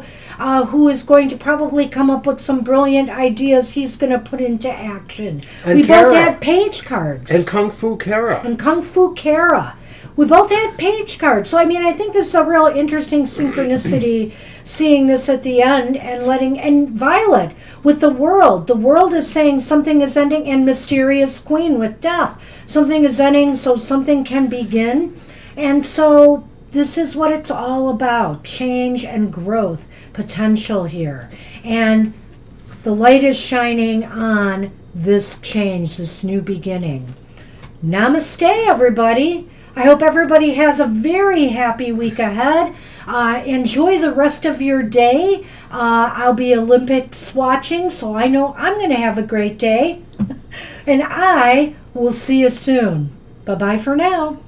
who is going to probably come up with some brilliant ideas he's going to put into action. And we Kara. both had page cards. And Kung Fu Kara. And Kung Fu Kara. We both had page cards. So, I think this is a real interesting synchronicity, seeing this at the end and Violet with the world. The world is saying something is ending, and Mysterious Queen with death. Something is ending so something can begin. And so this is what it's all about, change and growth, potential here. And the light is shining on this change, this new beginning. Namaste, everybody. I hope everybody has a very happy week ahead. Enjoy the rest of your day. I'll be Olympics watching, so I know I'm going to have a great day. And I will see you soon. Bye-bye for now.